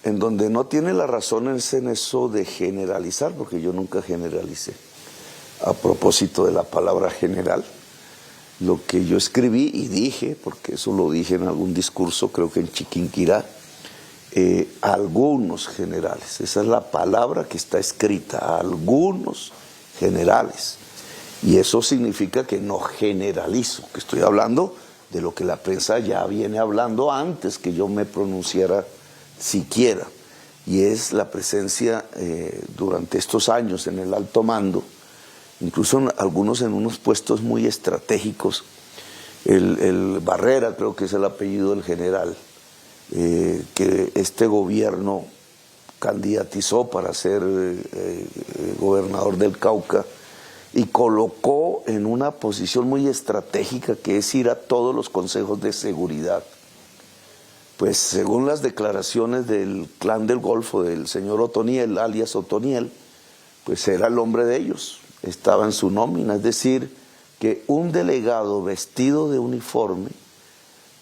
Speaker 22: En donde no tiene la razón es en eso de generalizar, porque yo nunca generalicé. A propósito de la palabra general, lo que yo escribí y dije, porque eso lo dije en algún discurso, creo que en Chiquinquirá, algunos generales, esa es la palabra que está escrita, algunos generales. Y eso significa que no generalizo, que estoy hablando de lo que la prensa ya viene hablando antes que yo me pronunciara siquiera. Y es la presencia durante estos años en el alto mando, incluso algunos en unos puestos muy estratégicos. El Barrera, creo que es el apellido del general, que este gobierno candidatizó para ser gobernador del Cauca y colocó en una posición muy estratégica, que es ir a todos los consejos de seguridad. Pues según las declaraciones del Clan del Golfo, del señor Otoniel, alias Otoniel, pues era el hombre de ellos, estaba en su nómina, es decir, que un delegado vestido de uniforme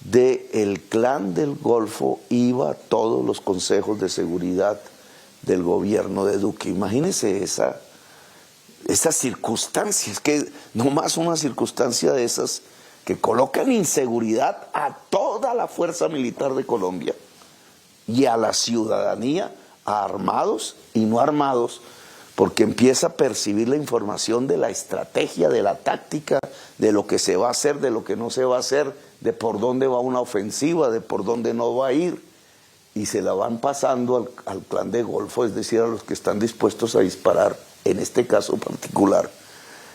Speaker 22: del Clan del Golfo iba a todos los consejos de seguridad del gobierno de Duque. Imagínense esa circunstancia, es que no más una circunstancia de esas que colocan inseguridad a toda la fuerza militar de Colombia y a la ciudadanía, a armados y no armados, porque empieza a percibir la información de la estrategia, de la táctica, de lo que se va a hacer, de lo que no se va a hacer, de por dónde va una ofensiva, de por dónde no va a ir, y se la van pasando al Clan de Golfo, es decir, a los que están dispuestos a disparar, en este caso particular.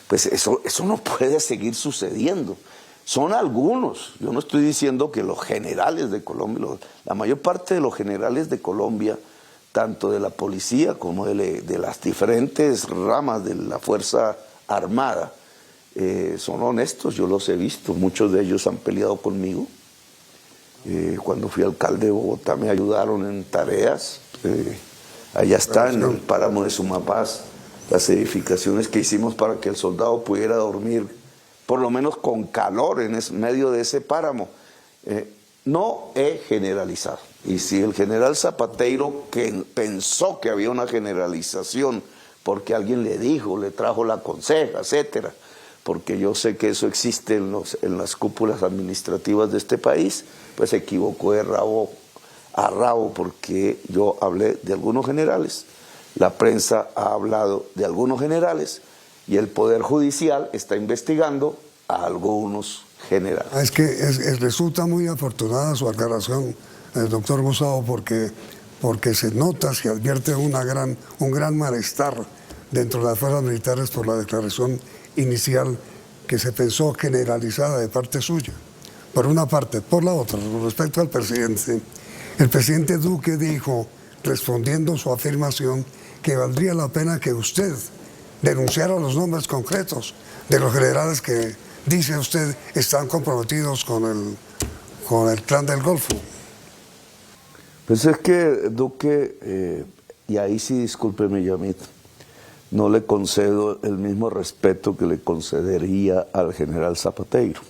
Speaker 22: Pues eso no puede seguir sucediendo. Son algunos, yo no estoy diciendo que los generales de Colombia, la mayor parte de los generales de Colombia, tanto de la policía como de las diferentes ramas de la Fuerza Armada, son honestos, yo los he visto, muchos de ellos han peleado conmigo. Cuando fui alcalde de Bogotá me ayudaron en tareas, allá está en el páramo de Sumapaz, las edificaciones que hicimos para que el soldado pudiera dormir, por lo menos con calor en medio de ese páramo. No he generalizado. Y si el general Zapateiro, que pensó que había una generalización porque alguien le dijo, le trajo la conseja, etcétera, porque yo sé que eso existe en las cúpulas administrativas de este país, pues se equivocó de rabo a rabo, porque yo hablé de algunos generales, la prensa ha hablado de algunos generales y el Poder Judicial está investigando a algunos generales.
Speaker 21: Es que resulta muy afortunada su aclaración, doctor Gustavo, porque se nota, se advierte un gran malestar dentro de las fuerzas militares por la declaración inicial que se pensó generalizada de parte suya. Por una parte. Por la otra, con respecto al presidente, el presidente Duque dijo, respondiendo su afirmación, que valdría la pena que usted denunciara los nombres concretos de los generales que, dice usted, están comprometidos con el Clan del Golfo.
Speaker 22: Pues es que Duque, y ahí sí discúlpeme, Yamit, no le concedo el mismo respeto que le concedería al general Zapateiro,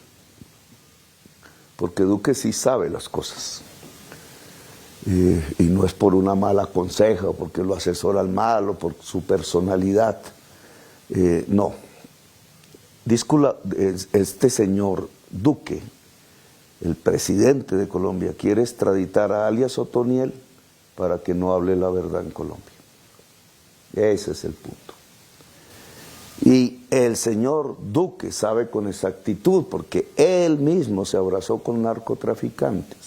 Speaker 22: porque Duque sí sabe las cosas, y no es por una mala conseja, o porque lo asesora al mal, o por su personalidad, no. Este señor Duque, el presidente de Colombia, quiere extraditar a alias Otoniel para que no hable la verdad en Colombia. Ese es el punto. Y el señor Duque sabe con exactitud, porque él mismo se abrazó con narcotraficantes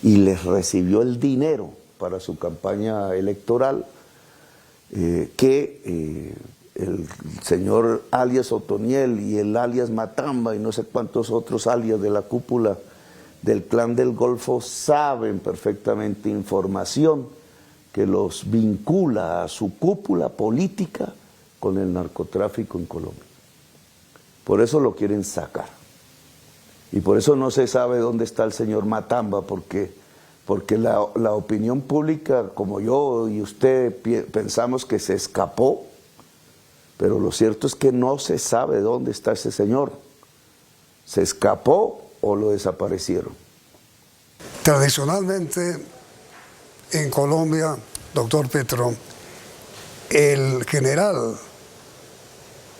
Speaker 22: y les recibió el dinero para su campaña electoral, que el señor alias Otoniel y el alias Matamba y no sé cuántos otros alias de la cúpula del Clan del Golfo saben perfectamente información que los vincula a su cúpula política con el narcotráfico en Colombia. Por eso lo quieren sacar. Y por eso no se sabe dónde está el señor Matamba, porque la opinión pública, como yo y usted, pensamos que se escapó, pero lo cierto es que no se sabe dónde está ese señor. ¿Se escapó o lo desaparecieron?
Speaker 21: Tradicionalmente, en Colombia, doctor Petro, el general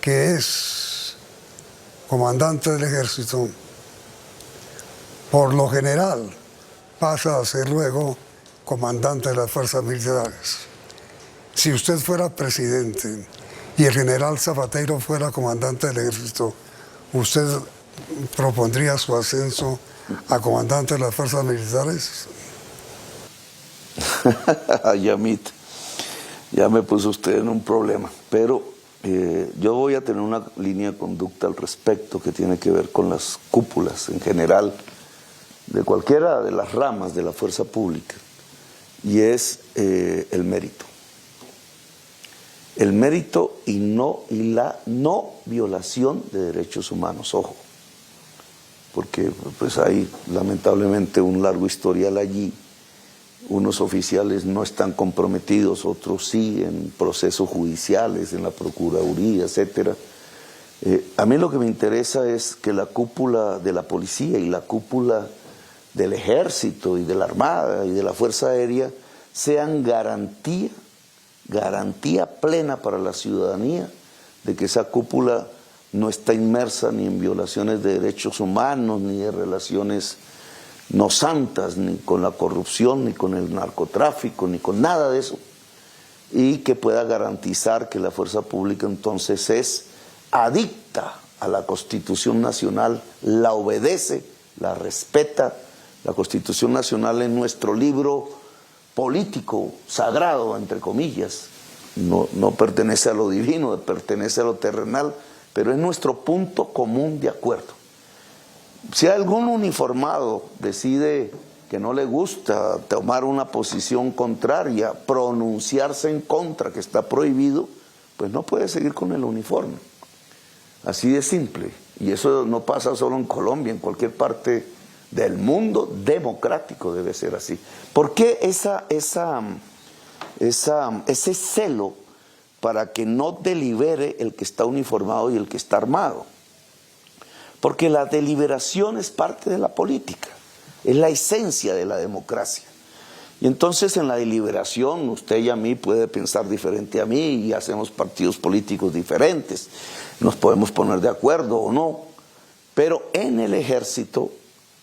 Speaker 21: que es comandante del ejército, por lo general, pasa a ser luego comandante de las fuerzas militares. Si usted fuera presidente y el general Zapatero fuera comandante del ejército, ¿usted propondría su ascenso a comandante de las fuerzas militares?
Speaker 22: Yamit, ya me puso usted en un problema, pero yo voy a tener una línea de conducta al respecto que tiene que ver con las cúpulas en general de cualquiera de las ramas de la fuerza pública, y es el mérito. El mérito y la no violación de derechos humanos, ojo, porque pues hay lamentablemente un largo historial allí. Unos oficiales no están comprometidos, otros sí, en procesos judiciales, en la Procuraduría, etc. A mí lo que me interesa es que la cúpula de la policía y la cúpula del ejército y de la Armada y de la Fuerza Aérea sean garantía plena para la ciudadanía de que esa cúpula no está inmersa ni en violaciones de derechos humanos, ni de relaciones no santas, ni con la corrupción, ni con el narcotráfico, ni con nada de eso, y que pueda garantizar que la fuerza pública entonces es adicta a la Constitución Nacional, la obedece, la respeta. La Constitución Nacional es nuestro libro político, sagrado, entre comillas, no pertenece a lo divino, pertenece a lo terrenal, pero es nuestro punto común de acuerdo. Si algún uniformado decide que no le gusta tomar una posición contraria, pronunciarse en contra, que está prohibido, pues no puede seguir con el uniforme. Así de simple. Y eso no pasa solo en Colombia, en cualquier parte del mundo democrático debe ser así. ¿Por qué ese celo para que no delibere el que está uniformado y el que está armado? Porque la deliberación es parte de la política, es la esencia de la democracia. Y entonces en la deliberación usted y a mí puede pensar diferente a mí y hacemos partidos políticos diferentes, nos podemos poner de acuerdo o no, pero en el ejército,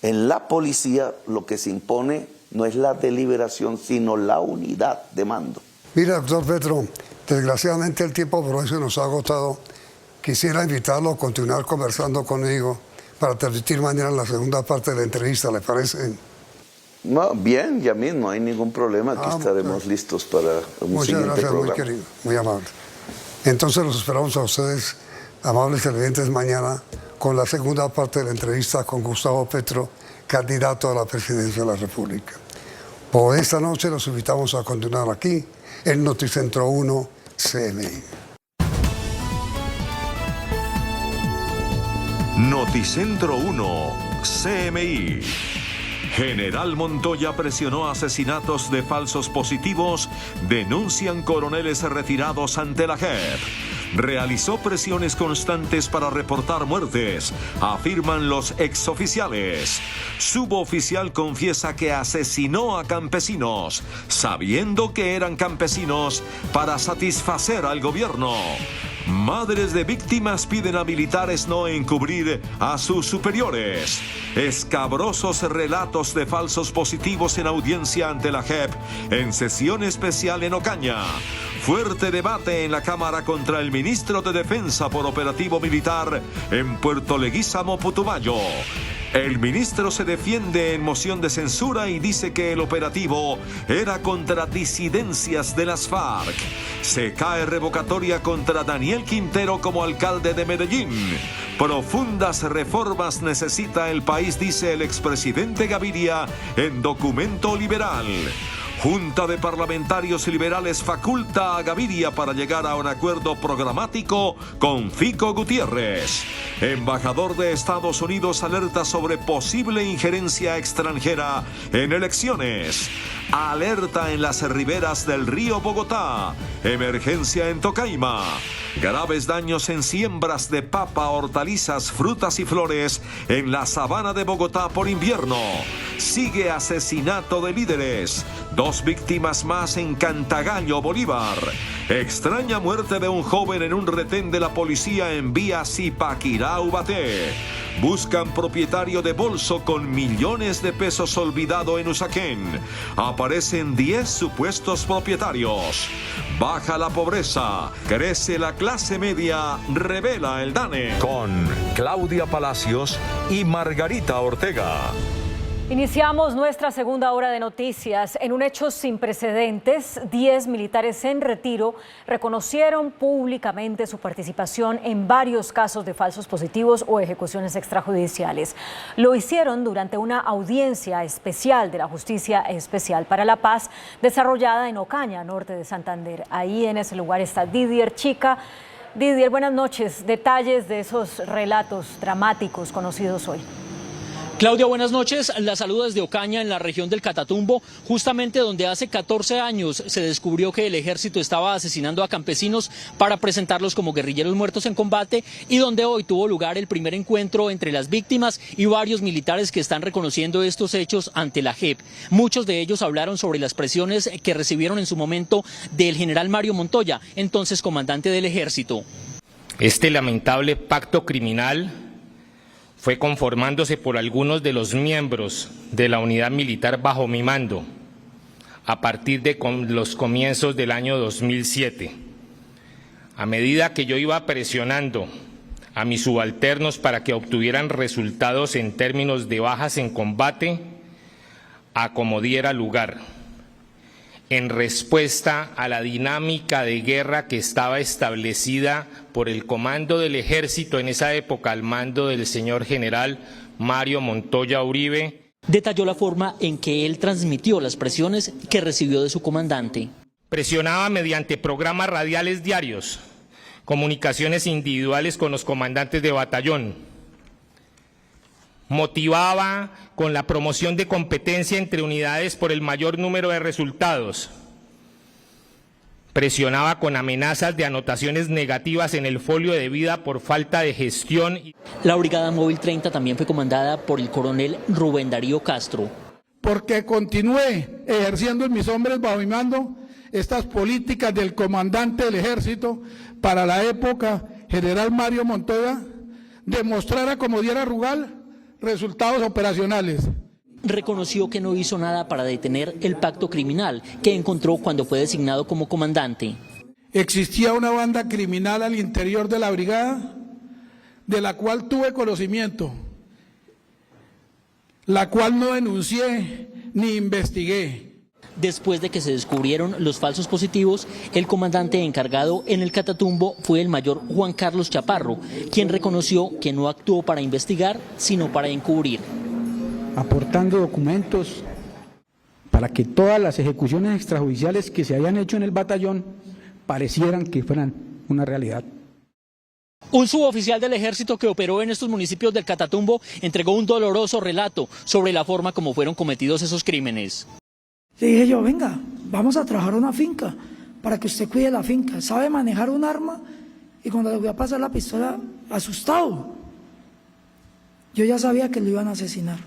Speaker 22: en la policía, lo que se impone no es la deliberación, sino la unidad de mando.
Speaker 21: Mira, doctor Petro, desgraciadamente el tiempo por hoy se nos ha agotado. Quisiera invitarlo a continuar conversando conmigo para transmitir mañana la segunda parte de la entrevista, ¿le parece?
Speaker 22: No, bien, Yamil, no hay ningún problema. Aquí estaremos listos para un siguiente programa. Muchas gracias,
Speaker 21: muy querido, muy amable. Entonces los esperamos a ustedes, amables televidentes, mañana con la segunda parte de la entrevista con Gustavo Petro, candidato a la presidencia de la República. Por esta noche los invitamos a continuar aquí en Noticentro 1 CMI.
Speaker 1: Noticentro 1 CMI. General Montoya presionó asesinatos de falsos positivos, denuncian coroneles retirados ante la JEP. Realizó presiones constantes para reportar muertes, afirman los exoficiales. Suboficial confiesa que asesinó a campesinos, sabiendo que eran campesinos, para satisfacer al gobierno. Madres de víctimas piden a militares no encubrir a sus superiores. Escabrosos relatos de falsos positivos en audiencia ante la JEP en sesión especial en Ocaña. Fuerte debate en la Cámara contra el ministro de Defensa por operativo militar en Puerto Leguízamo, Putumayo. El ministro se defiende en moción de censura y dice que el operativo era contra disidencias de las FARC. Se cae revocatoria contra Daniel Quintero como alcalde de Medellín. Profundas reformas necesita el país, dice el expresidente Gaviria en documento liberal. Junta de Parlamentarios Liberales faculta a Gaviria para llegar a un acuerdo programático con Fico Gutiérrez. Embajador de Estados Unidos alerta sobre posible injerencia extranjera en elecciones. Alerta en las riberas del río Bogotá. Emergencia en Tocaima. Graves daños en siembras de papa, hortalizas, frutas y flores en la sabana de Bogotá por invierno. Sigue asesinato de líderes. 2 víctimas más en Cantagallo, Bolívar. Extraña muerte de un joven en un retén de la policía en vía Zipaquirá, Ubaté. Buscan propietario de bolso con millones de pesos olvidado en Usaquén. Aparecen 10 supuestos propietarios. Baja la pobreza, crece la clase media, revela el DANE. Con Claudia Palacios y Margarita Ortega.
Speaker 2: Iniciamos nuestra segunda hora de noticias. En un hecho sin precedentes, 10 militares en retiro reconocieron públicamente su participación en varios casos de falsos positivos o ejecuciones extrajudiciales. Lo hicieron durante una audiencia especial de la Justicia Especial para la Paz desarrollada en Ocaña, norte de Santander. Ahí en ese lugar está Didier Chica. Didier, buenas noches. Detalles de esos relatos dramáticos conocidos hoy.
Speaker 4: Claudia, buenas noches. La saludo desde Ocaña, en la región del Catatumbo, justamente donde hace 14 años se descubrió que el ejército estaba asesinando a campesinos para presentarlos como guerrilleros muertos en combate, y donde hoy tuvo lugar el primer encuentro entre las víctimas y varios militares que están reconociendo estos hechos ante la JEP. Muchos de ellos hablaron sobre las presiones que recibieron en su momento del general Mario Montoya, entonces comandante del ejército.
Speaker 6: Este lamentable pacto criminal fue conformándose por algunos de los miembros de la unidad militar bajo mi mando a partir de los comienzos del año 2007. A medida que yo iba presionando a mis subalternos para que obtuvieran resultados en términos de bajas en combate, a como diera lugar, en respuesta a la dinámica de guerra que estaba establecida por el comando del ejército en esa época, al mando del señor general Mario Montoya Uribe.
Speaker 4: Detalló la forma en que él transmitió las presiones que recibió de su comandante.
Speaker 6: Presionaba mediante programas radiales diarios, comunicaciones individuales con los comandantes de batallón. Motivaba con la promoción de competencia entre unidades por el mayor número de resultados. Presionaba con amenazas de anotaciones negativas en el folio de vida por falta de gestión.
Speaker 4: La Brigada Móvil 30 también fue comandada por el coronel Rubén Darío Castro.
Speaker 23: Porque continúe ejerciendo en mis hombres bajo mi mando estas políticas del comandante del ejército para la época, general Mario Montoya, demostrara como diera lugar resultados operacionales.
Speaker 4: Reconoció que no hizo nada para detener el pacto criminal que encontró cuando fue designado como comandante.
Speaker 23: Existía una banda criminal al interior de la brigada, de la cual tuve conocimiento, la cual no denuncié ni investigué.
Speaker 4: Después de que se descubrieron los falsos positivos, el comandante encargado en el Catatumbo fue el mayor Juan Carlos Chaparro, quien reconoció que no actuó para investigar, sino para encubrir.
Speaker 24: Aportando documentos para que todas las ejecuciones extrajudiciales que se hayan hecho en el batallón parecieran que fueran una realidad.
Speaker 4: Un suboficial del ejército que operó en estos municipios del Catatumbo entregó un doloroso relato sobre la forma como fueron cometidos esos crímenes.
Speaker 25: Le dije yo, venga, vamos a trabajar una finca para que usted cuide la finca. ¿Sabe manejar un arma? Y cuando le voy a pasar la pistola, asustado. Yo ya sabía que lo iban a asesinar.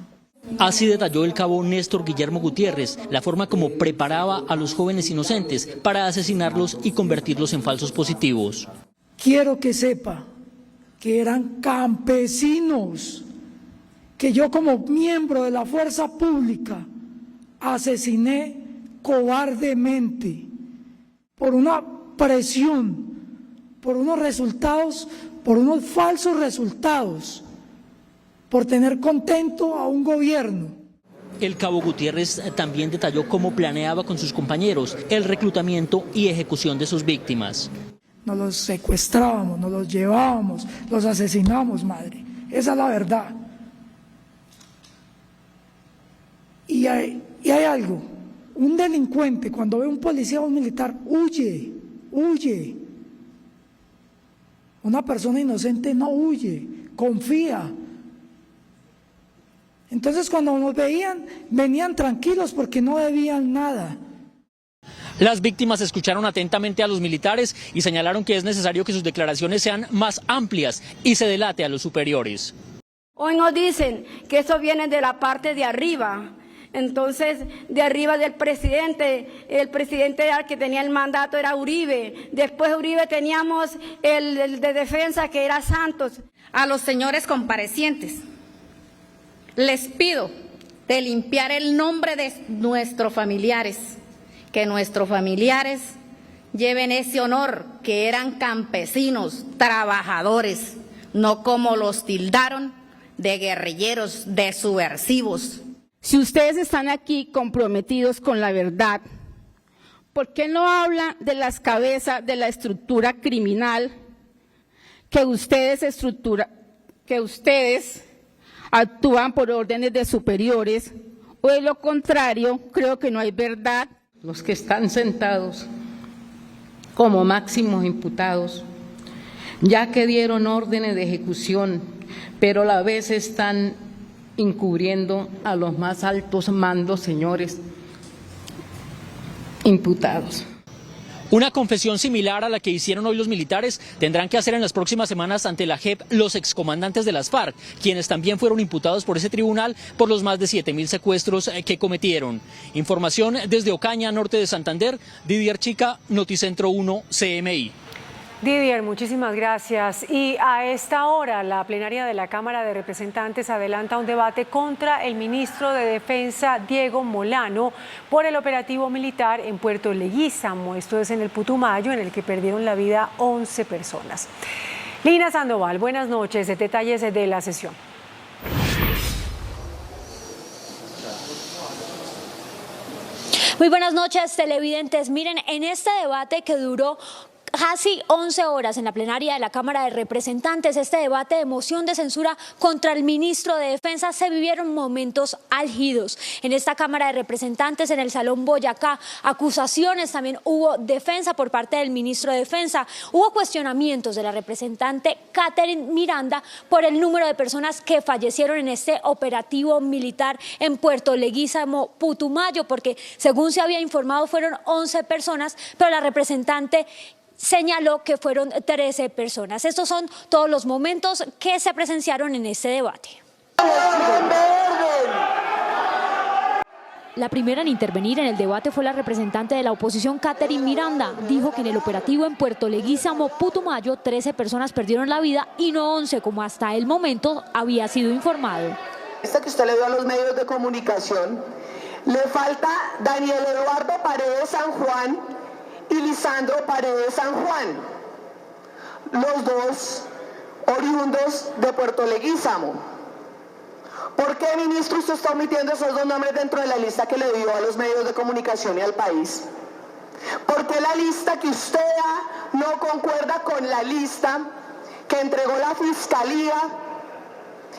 Speaker 4: Así detalló el cabo Néstor Guillermo Gutiérrez la forma como preparaba a los jóvenes inocentes para asesinarlos y convertirlos en falsos positivos.
Speaker 25: Quiero que sepa que eran campesinos, que yo como miembro de la fuerza pública asesiné cobardemente por una presión, por unos resultados, por unos falsos resultados, por tener contento a un gobierno.
Speaker 4: El cabo Gutiérrez también detalló cómo planeaba con sus compañeros el reclutamiento y ejecución de sus víctimas.
Speaker 25: Nos los secuestrábamos, nos los llevábamos, los asesinamos, madre. Esa es la verdad. Y hay algo, un delincuente cuando ve a un policía o un militar huye. Una persona inocente no huye, confía. Entonces cuando nos veían, venían tranquilos porque no debían nada.
Speaker 4: Las víctimas escucharon atentamente a los militares y señalaron que es necesario que sus declaraciones sean más amplias y se delate a los superiores.
Speaker 26: Hoy nos dicen que eso viene de la parte de arriba,
Speaker 8: Entonces, de arriba del presidente, el presidente que tenía el mandato era Uribe. Después de Uribe teníamos el de defensa, que era Santos.
Speaker 10: A los señores comparecientes, les pido de limpiar el nombre de nuestros familiares, que nuestros familiares lleven ese honor, que eran campesinos, trabajadores, no como los tildaron de guerrilleros, de subversivos.
Speaker 11: Si ustedes están aquí comprometidos con la verdad, ¿por qué no hablan de las cabezas de la estructura criminal que ustedes actúan por órdenes de superiores? O de lo contrario, creo que no hay verdad.
Speaker 12: Los que están sentados como máximos imputados, ya que dieron órdenes de ejecución, pero a la vez están encubriendo a los más altos mandos, señores imputados.
Speaker 4: Una confesión similar a la que hicieron hoy los militares tendrán que hacer en las próximas semanas ante la JEP los excomandantes de las FARC, quienes también fueron imputados por ese tribunal por los más de 7.000 secuestros que cometieron. Información desde Ocaña, norte de Santander, Didier Chica, Noticentro 1, CMI.
Speaker 3: Didier, muchísimas gracias. Y a esta hora la plenaria de la Cámara de Representantes adelanta un debate contra el ministro de Defensa, Diego Molano, por el operativo militar en Puerto Leguízamo. Esto es en el Putumayo, en el que perdieron la vida 11 personas. Lina Sandoval, buenas noches. Detalles de la sesión.
Speaker 13: Muy buenas noches, televidentes. Miren, en este debate que duró casi 11 horas en la plenaria de la Cámara de Representantes, este debate de moción de censura contra el ministro de Defensa, se vivieron momentos álgidos. En esta Cámara de Representantes, en el Salón Boyacá, acusaciones, también hubo defensa por parte del ministro de Defensa, hubo cuestionamientos de la representante Catherine Miranda por el número de personas que fallecieron en este operativo militar en Puerto Leguízamo, Putumayo, porque según se había informado fueron 11 personas, pero la representante señaló que fueron 13 personas. Estos son todos los momentos que se presenciaron en este debate. La primera en intervenir en el debate fue la representante de la oposición, Catherine Miranda. Dijo que en el operativo en Puerto Leguízamo, Putumayo, 13 personas perdieron la vida y no 11, como hasta el momento había sido informado.
Speaker 26: Esta que usted le dio a los medios de comunicación, le falta Daniel Eduardo Paredes San Juan y Lisandro Paredes San Juan, los dos oriundos de Puerto Leguízamo. ¿Por qué, ministro, usted está omitiendo esos dos nombres dentro de la lista que le dio a los medios de comunicación y al país? ¿Por qué la lista que usted da no concuerda con la lista que entregó la Fiscalía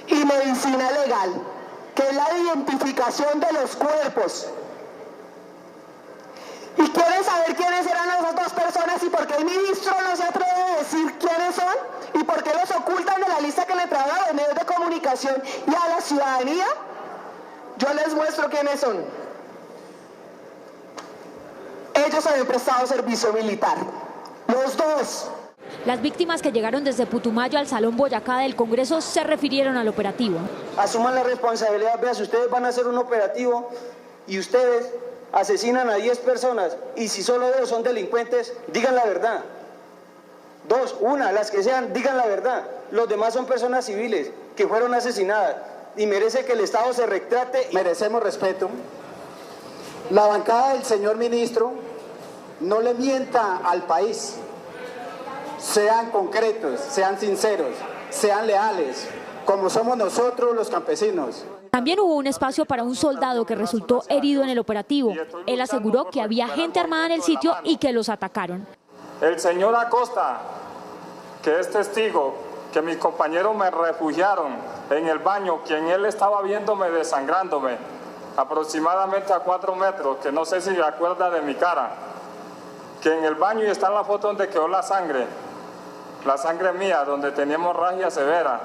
Speaker 26: y Medicina Legal, que es la identificación de los cuerpos? ¿Y quieren saber quiénes eran esas dos personas y por qué el ministro no se atreve a decir quiénes son? ¿Y por qué los ocultan de la lista que le entregaron a los medios de comunicación y a la ciudadanía? Yo les muestro quiénes son. Ellos habían prestado servicio militar, los dos.
Speaker 13: Las víctimas que llegaron desde Putumayo al Salón Boyacá del Congreso se refirieron al operativo.
Speaker 26: Asuman la responsabilidad, vean, si ustedes van a hacer un operativo y ustedes asesinan a 10 personas y si solo 2 son delincuentes, digan la verdad. 2, 1, las que sean, digan la verdad. Los demás son personas civiles que fueron asesinadas y merece que el Estado se retrate.
Speaker 27: Merecemos respeto. La bancada del señor ministro no le mienta al país. Sean concretos, sean sinceros, sean leales, como somos nosotros los campesinos.
Speaker 13: También hubo un espacio para un soldado que resultó herido en el operativo. Él aseguró que había gente armada en el sitio y que los atacaron.
Speaker 28: El señor Acosta, que es testigo, que mis compañeros me refugiaron en el baño, quien él estaba viéndome desangrándome, aproximadamente a 4 metros, que no sé si se acuerda de mi cara, que en el baño y está en la foto donde quedó la sangre mía, donde tenía hemorragia severa.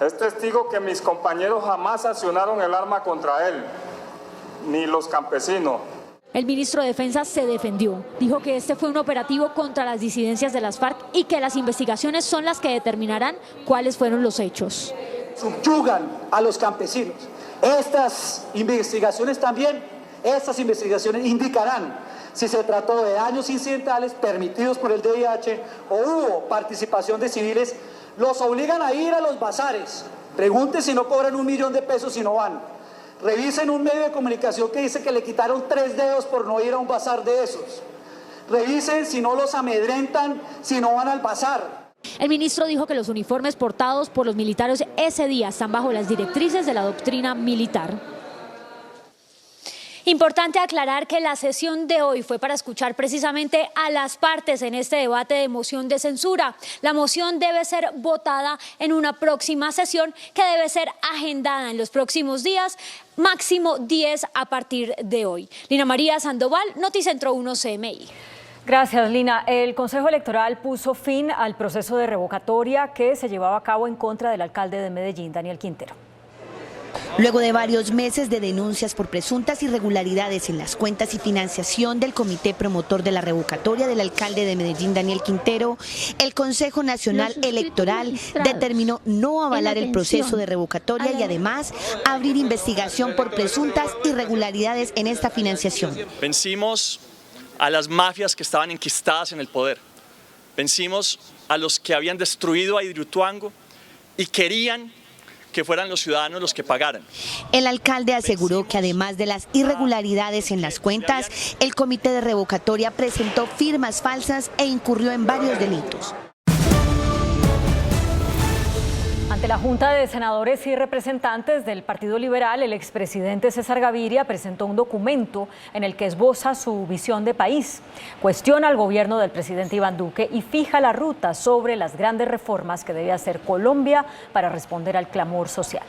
Speaker 28: Es testigo que mis compañeros jamás accionaron el arma contra él, ni los campesinos.
Speaker 13: El ministro de Defensa se defendió. Dijo que este fue un operativo contra las disidencias de las FARC y que las investigaciones son las que determinarán cuáles fueron los hechos.
Speaker 27: Subyugan a los campesinos, Estas investigaciones indicarán si se trató de daños incidentales permitidos por el DIH o hubo participación de civiles. Los obligan a ir a los bazares. Pregunten si no cobran $1 millón de pesos y no van. Revisen un medio de comunicación que dice que le quitaron 3 dedos por no ir a un bazar de esos. Revisen si no los amedrentan, si no van al bazar.
Speaker 13: El ministro dijo que los uniformes portados por los militares ese día están bajo las directrices de la doctrina militar. Importante aclarar que la sesión de hoy fue para escuchar precisamente a las partes en este debate de moción de censura. La moción debe ser votada en una próxima sesión que debe ser agendada en los próximos días, máximo 10 a partir de hoy. Lina María Sandoval, Noticentro 1 CMI.
Speaker 2: Gracias, Lina. El Consejo Electoral puso fin al proceso de revocatoria que se llevaba a cabo en contra del alcalde de Medellín, Daniel Quintero.
Speaker 5: Luego de varios meses de denuncias por presuntas irregularidades en las cuentas y financiación del comité promotor de la revocatoria del alcalde de Medellín, Daniel Quintero, el Consejo Nacional Electoral determinó no avalar el proceso de revocatoria y además abrir investigación por presuntas irregularidades en esta financiación.
Speaker 7: Vencimos a las mafias que estaban enquistadas en el poder. Vencimos a los que habían destruido a Hidroituango y querían que fueran los ciudadanos los que pagaran.
Speaker 5: El alcalde aseguró que además de las irregularidades en las cuentas, el comité de revocatoria presentó firmas falsas e incurrió en varios delitos.
Speaker 2: Ante la Junta de Senadores y Representantes del Partido Liberal, el expresidente César Gaviria presentó un documento en el que esboza su visión de país, cuestiona al gobierno del presidente Iván Duque y fija la ruta sobre las grandes reformas que debe hacer Colombia para responder al clamor social.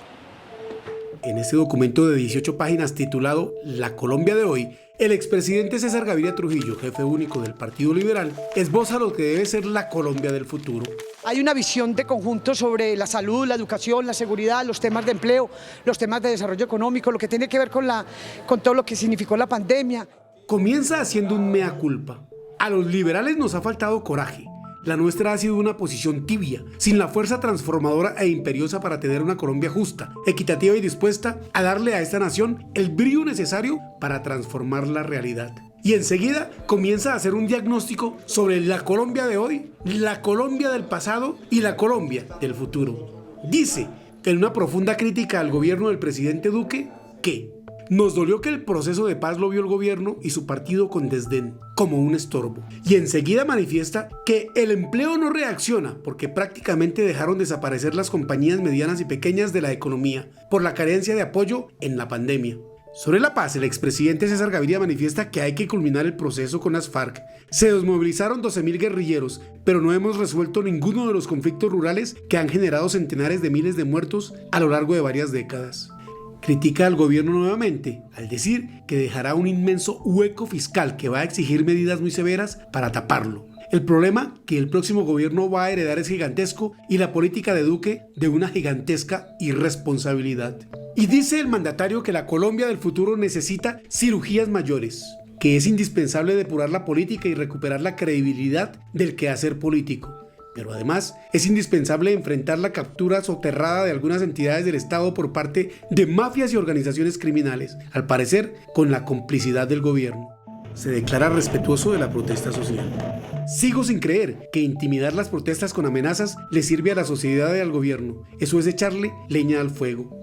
Speaker 14: En este documento de 18 páginas titulado La Colombia de hoy, el expresidente César Gaviria Trujillo, jefe único del Partido Liberal, esboza lo que debe ser la Colombia del futuro.
Speaker 15: Hay una visión de conjunto sobre la salud, la educación, la seguridad, los temas de empleo, los temas de desarrollo económico, lo que tiene que ver con todo lo que significó la pandemia.
Speaker 14: Comienza haciendo un mea culpa. A los liberales nos ha faltado coraje. La nuestra ha sido una posición tibia, sin la fuerza transformadora e imperiosa para tener una Colombia justa, equitativa y dispuesta a darle a esta nación el brío necesario para transformar la realidad. Y enseguida comienza a hacer un diagnóstico sobre la Colombia de hoy, la Colombia del pasado y la Colombia del futuro. Dice, en una profunda crítica al gobierno del presidente Duque, que nos dolió que el proceso de paz lo vio el gobierno y su partido con desdén, como un estorbo. Y enseguida manifiesta que el empleo no reacciona porque prácticamente dejaron desaparecer las compañías medianas y pequeñas de la economía por la carencia de apoyo en la pandemia. Sobre la paz, el expresidente César Gaviria manifiesta que hay que culminar el proceso con las FARC. Se desmovilizaron 12.000 guerrilleros, pero no hemos resuelto ninguno de los conflictos rurales que han generado centenares de miles de muertos a lo largo de varias décadas. Critica al gobierno nuevamente al decir que dejará un inmenso hueco fiscal que va a exigir medidas muy severas para taparlo. El problema que el próximo gobierno va a heredar es gigantesco y la política de Duque de una gigantesca irresponsabilidad. Y dice el mandatario que la Colombia del futuro necesita cirugías mayores, que es indispensable depurar la política y recuperar la credibilidad del quehacer político. Pero además es indispensable enfrentar la captura soterrada de algunas entidades del Estado por parte de mafias y organizaciones criminales, al parecer con la complicidad del gobierno. Se declara respetuoso de la protesta social. Sigo sin creer que intimidar las protestas con amenazas le sirve a la sociedad y al gobierno. Eso es echarle leña al fuego.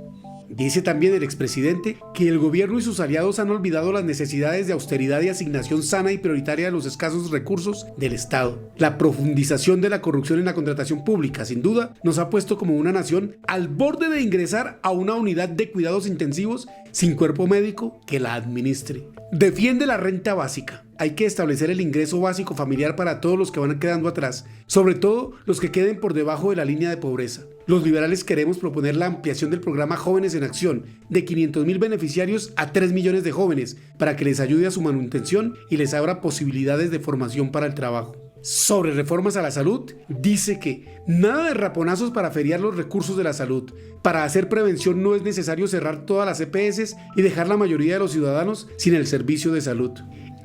Speaker 14: Dice también el expresidente que el gobierno y sus aliados han olvidado las necesidades de austeridad y asignación sana y prioritaria de los escasos recursos del Estado. La profundización de la corrupción en la contratación pública, sin duda, nos ha puesto como una nación al borde de ingresar a una unidad de cuidados intensivos sin cuerpo médico que la administre. Defiende la renta básica. Hay que establecer el ingreso básico familiar para todos los que van quedando atrás, sobre todo los que queden por debajo de la línea de pobreza. Los liberales queremos proponer la ampliación del programa Jóvenes en Acción de 500.000 beneficiarios a 3 millones de jóvenes para que les ayude a su manutención y les abra posibilidades de formación para el trabajo. Sobre reformas a la salud, dice que nada de raponazos para feriar los recursos de la salud. Para hacer prevención no es necesario cerrar todas las EPS y dejar la mayoría de los ciudadanos sin el servicio de salud.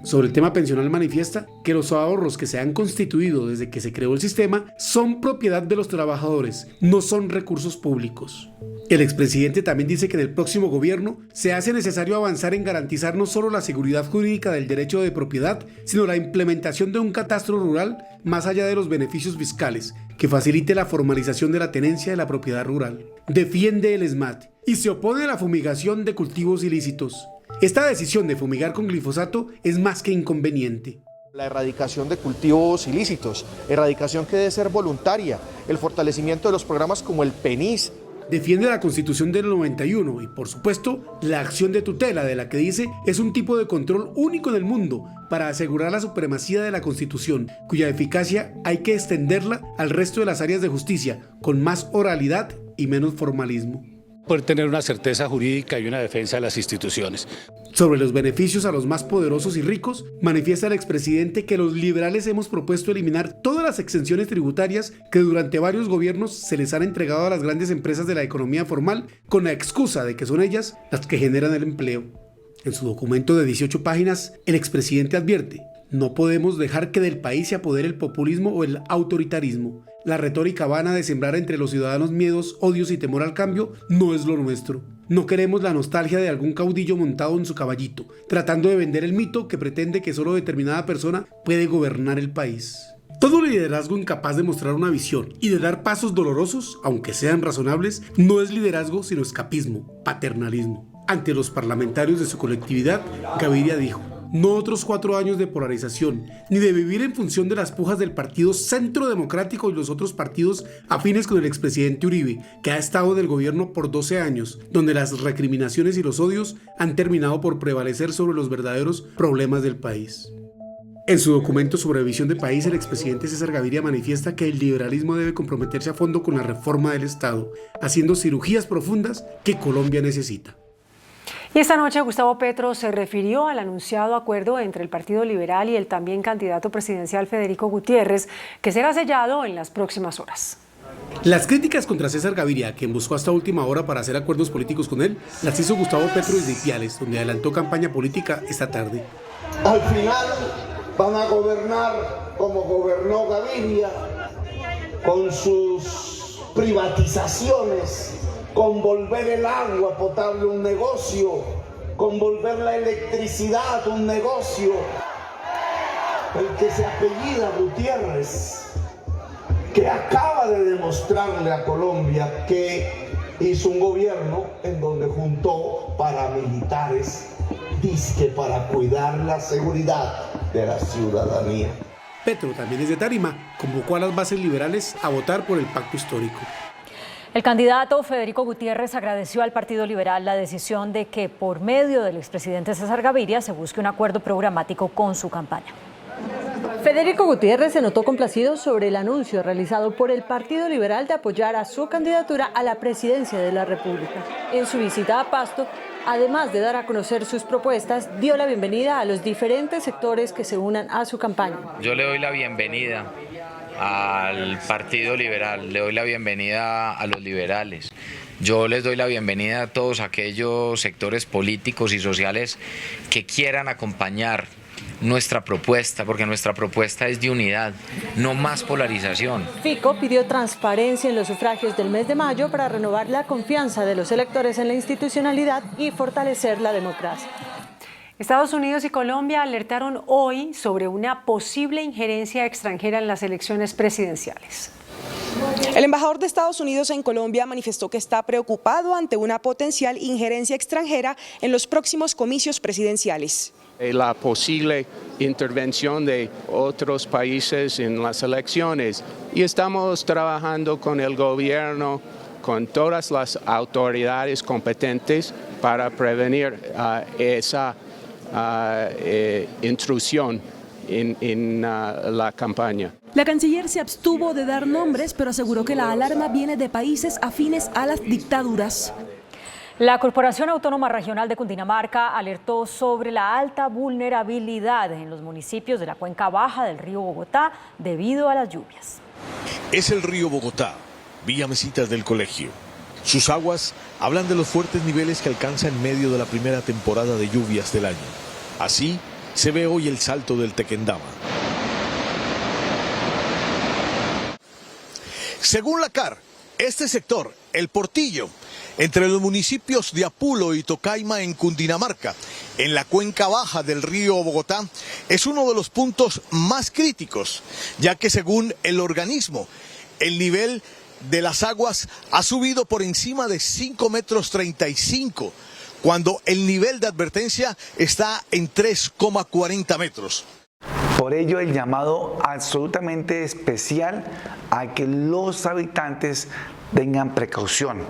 Speaker 14: Sobre el tema pensional manifiesta que los ahorros que se han constituido desde que se creó el sistema son propiedad de los trabajadores, no son recursos públicos. El expresidente también dice que en el próximo gobierno se hace necesario avanzar en garantizar no solo la seguridad jurídica del derecho de propiedad, sino la implementación de un catastro rural más allá de los beneficios fiscales, que facilite la formalización de la tenencia de la propiedad rural. Defiende el SMAT y se opone a la fumigación de cultivos ilícitos. Esta decisión de fumigar con glifosato es más que inconveniente.
Speaker 9: La erradicación de cultivos ilícitos, erradicación que debe ser voluntaria, el fortalecimiento de los programas como el PENIS.
Speaker 14: Defiende la Constitución del 91 y, por supuesto, la acción de tutela, de la que dice es un tipo de control único en el mundo para asegurar la supremacía de la Constitución, cuya eficacia hay que extenderla al resto de las áreas de justicia, con más oralidad y menos formalismo.
Speaker 16: Poder tener una certeza jurídica y una defensa de las instituciones.
Speaker 14: Sobre los beneficios a los más poderosos y ricos, manifiesta el expresidente que los liberales hemos propuesto eliminar todas las exenciones tributarias que durante varios gobiernos se les han entregado a las grandes empresas de la economía formal con la excusa de que son ellas las que generan el empleo. En su documento de 18 páginas, el expresidente advierte: no podemos dejar que del país se apodere el populismo o el autoritarismo. La retórica vana de sembrar entre los ciudadanos miedos, odios y temor al cambio no es lo nuestro. No queremos la nostalgia de algún caudillo montado en su caballito, tratando de vender el mito que pretende que solo determinada persona puede gobernar el país. Todo liderazgo incapaz de mostrar una visión y de dar pasos dolorosos, aunque sean razonables, no es liderazgo sino escapismo, paternalismo. Ante los parlamentarios de su colectividad, Gaviria dijo: no otros 4 años de polarización, ni de vivir en función de las pujas del Partido Centro Democrático y los otros partidos afines con el expresidente Uribe, que ha estado en el gobierno por 12 años, donde las recriminaciones y los odios han terminado por prevalecer sobre los verdaderos problemas del país. En su documento sobre visión de país, el expresidente César Gaviria manifiesta que el liberalismo debe comprometerse a fondo con la reforma del Estado, haciendo cirugías profundas que Colombia necesita.
Speaker 3: Y esta noche Gustavo Petro se refirió al anunciado acuerdo entre el Partido Liberal y el también candidato presidencial Federico Gutiérrez, que será sellado en las próximas horas.
Speaker 14: Las críticas contra César Gaviria, quien buscó hasta última hora para hacer acuerdos políticos con él, las hizo Gustavo Petro desde Ipiales, donde adelantó campaña política esta tarde.
Speaker 17: Al final van a gobernar como gobernó Gaviria, con sus privatizaciones, con volver el agua potable un negocio, con volver la electricidad un negocio. El que se apellida Gutiérrez, que acaba de demostrarle a Colombia que hizo un gobierno en donde juntó paramilitares, dizque para cuidar la seguridad de la ciudadanía.
Speaker 14: Petro, también desde Tarima, convocó a las bases liberales a votar por el pacto histórico.
Speaker 2: El candidato Federico Gutiérrez agradeció al Partido Liberal la decisión de que por medio del expresidente César Gaviria se busque un acuerdo programático con su campaña.
Speaker 18: Federico Gutiérrez se notó complacido sobre el anuncio realizado por el Partido Liberal de apoyar a su candidatura a la presidencia de la República. En su visita a Pasto, además de dar a conocer sus propuestas, dio la bienvenida a los diferentes sectores que se unan a su campaña.
Speaker 19: Yo le doy la bienvenida al Partido Liberal, le doy la bienvenida a los liberales. Yo les doy la bienvenida a todos aquellos sectores políticos y sociales que quieran acompañar nuestra propuesta, porque nuestra propuesta es de unidad, no más polarización.
Speaker 18: Fico pidió transparencia en los sufragios del mes de mayo para renovar la confianza de los electores en la institucionalidad y fortalecer la democracia.
Speaker 3: Estados Unidos y Colombia alertaron hoy sobre una posible injerencia extranjera en las elecciones presidenciales.
Speaker 20: El embajador de Estados Unidos en Colombia manifestó que está preocupado ante una potencial injerencia extranjera en los próximos comicios presidenciales.
Speaker 21: La posible intervención de otros países en las elecciones, y estamos trabajando con el gobierno, con todas las autoridades competentes para prevenir esa intrusión en la campaña.
Speaker 22: La canciller se abstuvo de dar nombres, pero aseguró que la alarma viene de países afines a las dictaduras.
Speaker 2: La Corporación Autónoma Regional de Cundinamarca alertó sobre la alta vulnerabilidad en los municipios de la cuenca baja del río Bogotá debido a las lluvias.
Speaker 29: Es el río Bogotá, vía Mesitas del Colegio. Sus aguas hablan de los fuertes niveles que alcanza en medio de la primera temporada de lluvias del año. Así, se ve hoy el Salto del Tequendama. Según la CAR, este sector, el Portillo, entre los municipios de Apulo y Tocaima en Cundinamarca, en la cuenca baja del río Bogotá, es uno de los puntos más críticos, ya que según el organismo, el nivel de las aguas ha subido por encima de 5,35 metros, cuando el nivel de advertencia está en 3,40 metros.
Speaker 1: Por ello, el llamado absolutamente especial a que los habitantes tengan precaución.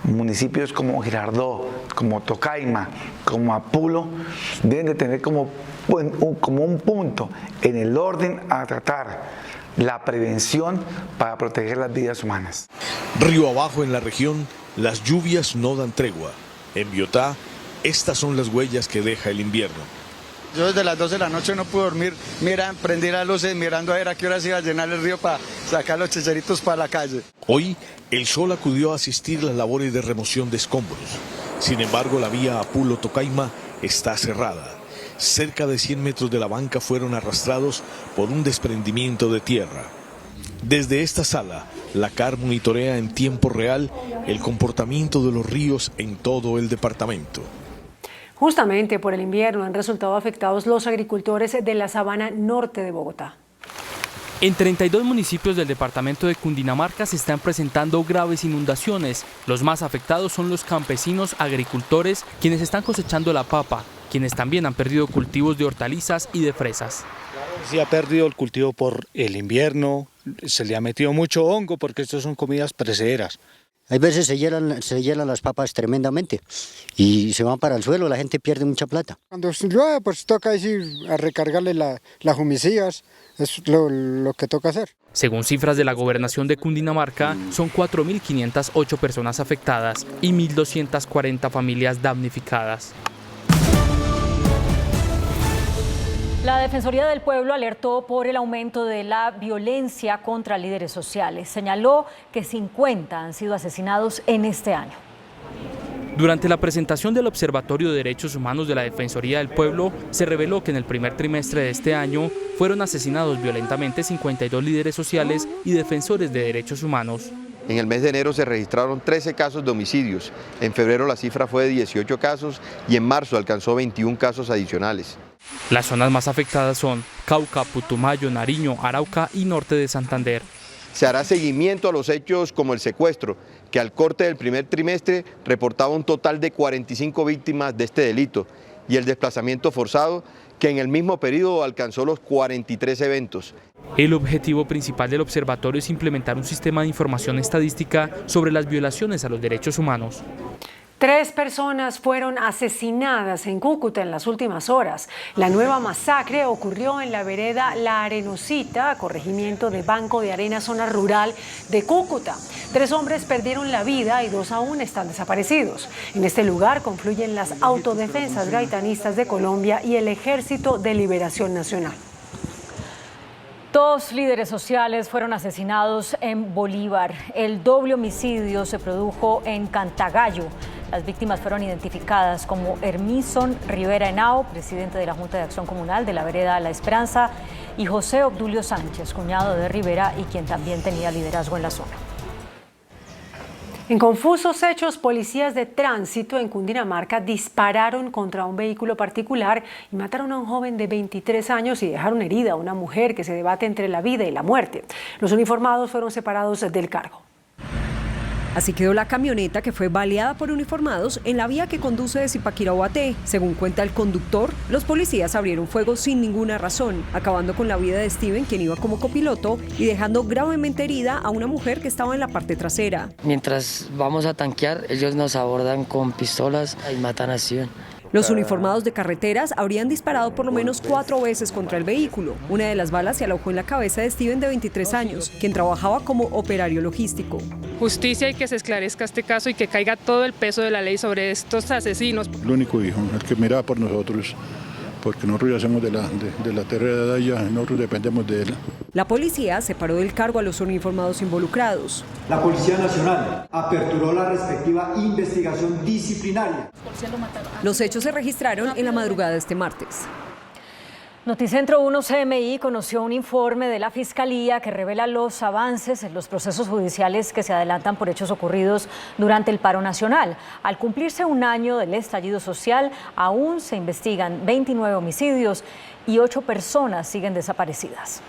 Speaker 1: Municipios como Girardot, como Tocaima, como Apulo, deben de tener como un punto en el orden a tratar la prevención para proteger las vidas humanas.
Speaker 29: Río abajo en la región, las lluvias no dan tregua. En Biotá, estas son las huellas que deja el invierno.
Speaker 6: Yo desde las 12 de la noche no pude dormir, prendí las luces mirando a ver a qué hora se iba a llenar el río para sacar los chicharitos para la calle.
Speaker 29: Hoy, el sol acudió a asistir las labores de remoción de escombros. Sin embargo, la vía Apulo-Tocaima está cerrada. Cerca de 100 metros de la banca fueron arrastrados por un desprendimiento de tierra. Desde esta sala, la CAR monitorea en tiempo real el comportamiento de los ríos en todo el departamento.
Speaker 3: Justamente por el invierno han resultado afectados los agricultores de la sabana norte de Bogotá.
Speaker 8: En 32 municipios del departamento de Cundinamarca se están presentando graves inundaciones. Los más afectados son los campesinos agricultores, quienes están cosechando la papa, quienes también han perdido cultivos de hortalizas y de fresas.
Speaker 10: Sí, ha perdido el cultivo por el invierno, se le ha metido mucho hongo porque estas son comidas perecederas.
Speaker 11: Hay veces se hielan las papas tremendamente y se van para el suelo, la gente pierde mucha plata.
Speaker 12: Cuando llueve, pues toca ir a recargarle las humicidas, es lo que toca hacer.
Speaker 8: Según cifras de la Gobernación de Cundinamarca, son 4.508 personas afectadas y 1.240 familias damnificadas.
Speaker 2: La Defensoría del Pueblo alertó por el aumento de la violencia contra líderes sociales. Señaló que 50 han sido asesinados en este año.
Speaker 8: Durante la presentación del Observatorio de Derechos Humanos de la Defensoría del Pueblo, se reveló que en el primer trimestre de este año fueron asesinados violentamente 52 líderes sociales y defensores de derechos humanos.
Speaker 23: En el mes de enero se registraron 13 casos de homicidios, en febrero la cifra fue de 18 casos y en marzo alcanzó 21 casos adicionales.
Speaker 8: Las zonas más afectadas son Cauca, Putumayo, Nariño, Arauca y norte de Santander.
Speaker 23: Se hará seguimiento a los hechos como el secuestro, que al corte del primer trimestre reportaba un total de 45 víctimas de este delito, y el desplazamiento forzado, que en el mismo periodo alcanzó los 43 eventos.
Speaker 8: El objetivo principal del observatorio es implementar un sistema de información estadística sobre las violaciones a los derechos humanos.
Speaker 3: 3 personas fueron asesinadas en Cúcuta en las últimas horas. La nueva masacre ocurrió en la vereda La Arenosita, corregimiento de Banco de Arena, zona rural de Cúcuta. 3 hombres perdieron la vida y 2 aún están desaparecidos. En este lugar confluyen las autodefensas gaitanistas de Colombia y el Ejército de Liberación Nacional.
Speaker 2: 2 líderes sociales fueron asesinados en Bolívar. El doble homicidio se produjo en Cantagallo. Las víctimas fueron identificadas como Hermison Rivera Henao, presidente de la Junta de Acción Comunal de la vereda La Esperanza, y José Obdulio Sánchez, cuñado de Rivera y quien también tenía liderazgo en la zona.
Speaker 3: En confusos hechos, policías de tránsito en Cundinamarca dispararon contra un vehículo particular y mataron a un joven de 23 años y dejaron herida a una mujer que se debate entre la vida y la muerte. Los uniformados fueron separados del cargo.
Speaker 22: Así quedó la camioneta que fue baleada por uniformados en la vía que conduce de Zipaquirá a Ubaté. Según cuenta el conductor, los policías abrieron fuego sin ninguna razón, acabando con la vida de Steven, quien iba como copiloto, y dejando gravemente herida a una mujer que estaba en la parte trasera.
Speaker 24: Mientras vamos a tanquear, ellos nos abordan con pistolas y matan a Steven.
Speaker 22: Los uniformados de carreteras habrían disparado por lo menos 4 veces contra el vehículo. Una de las balas se alojó en la cabeza de Steven, de 23 años, quien trabajaba como operario logístico.
Speaker 25: Justicia y que se esclarezca este caso y que caiga todo el peso de la ley sobre estos asesinos.
Speaker 30: El único hijo, el que miraba por nosotros, porque nosotros ya somos de la tierra de Daya, nosotros dependemos de él.
Speaker 22: La policía separó del cargo a los uniformados involucrados.
Speaker 31: La Policía Nacional aperturó la respectiva investigación disciplinaria.
Speaker 22: Los hechos se registraron en la madrugada de este martes.
Speaker 2: Noticentro 1 CMI conoció un informe de la Fiscalía que revela los avances en los procesos judiciales que se adelantan por hechos ocurridos durante el paro nacional. Al cumplirse un año del estallido social, aún se investigan 29 homicidios y 8 personas siguen desaparecidas.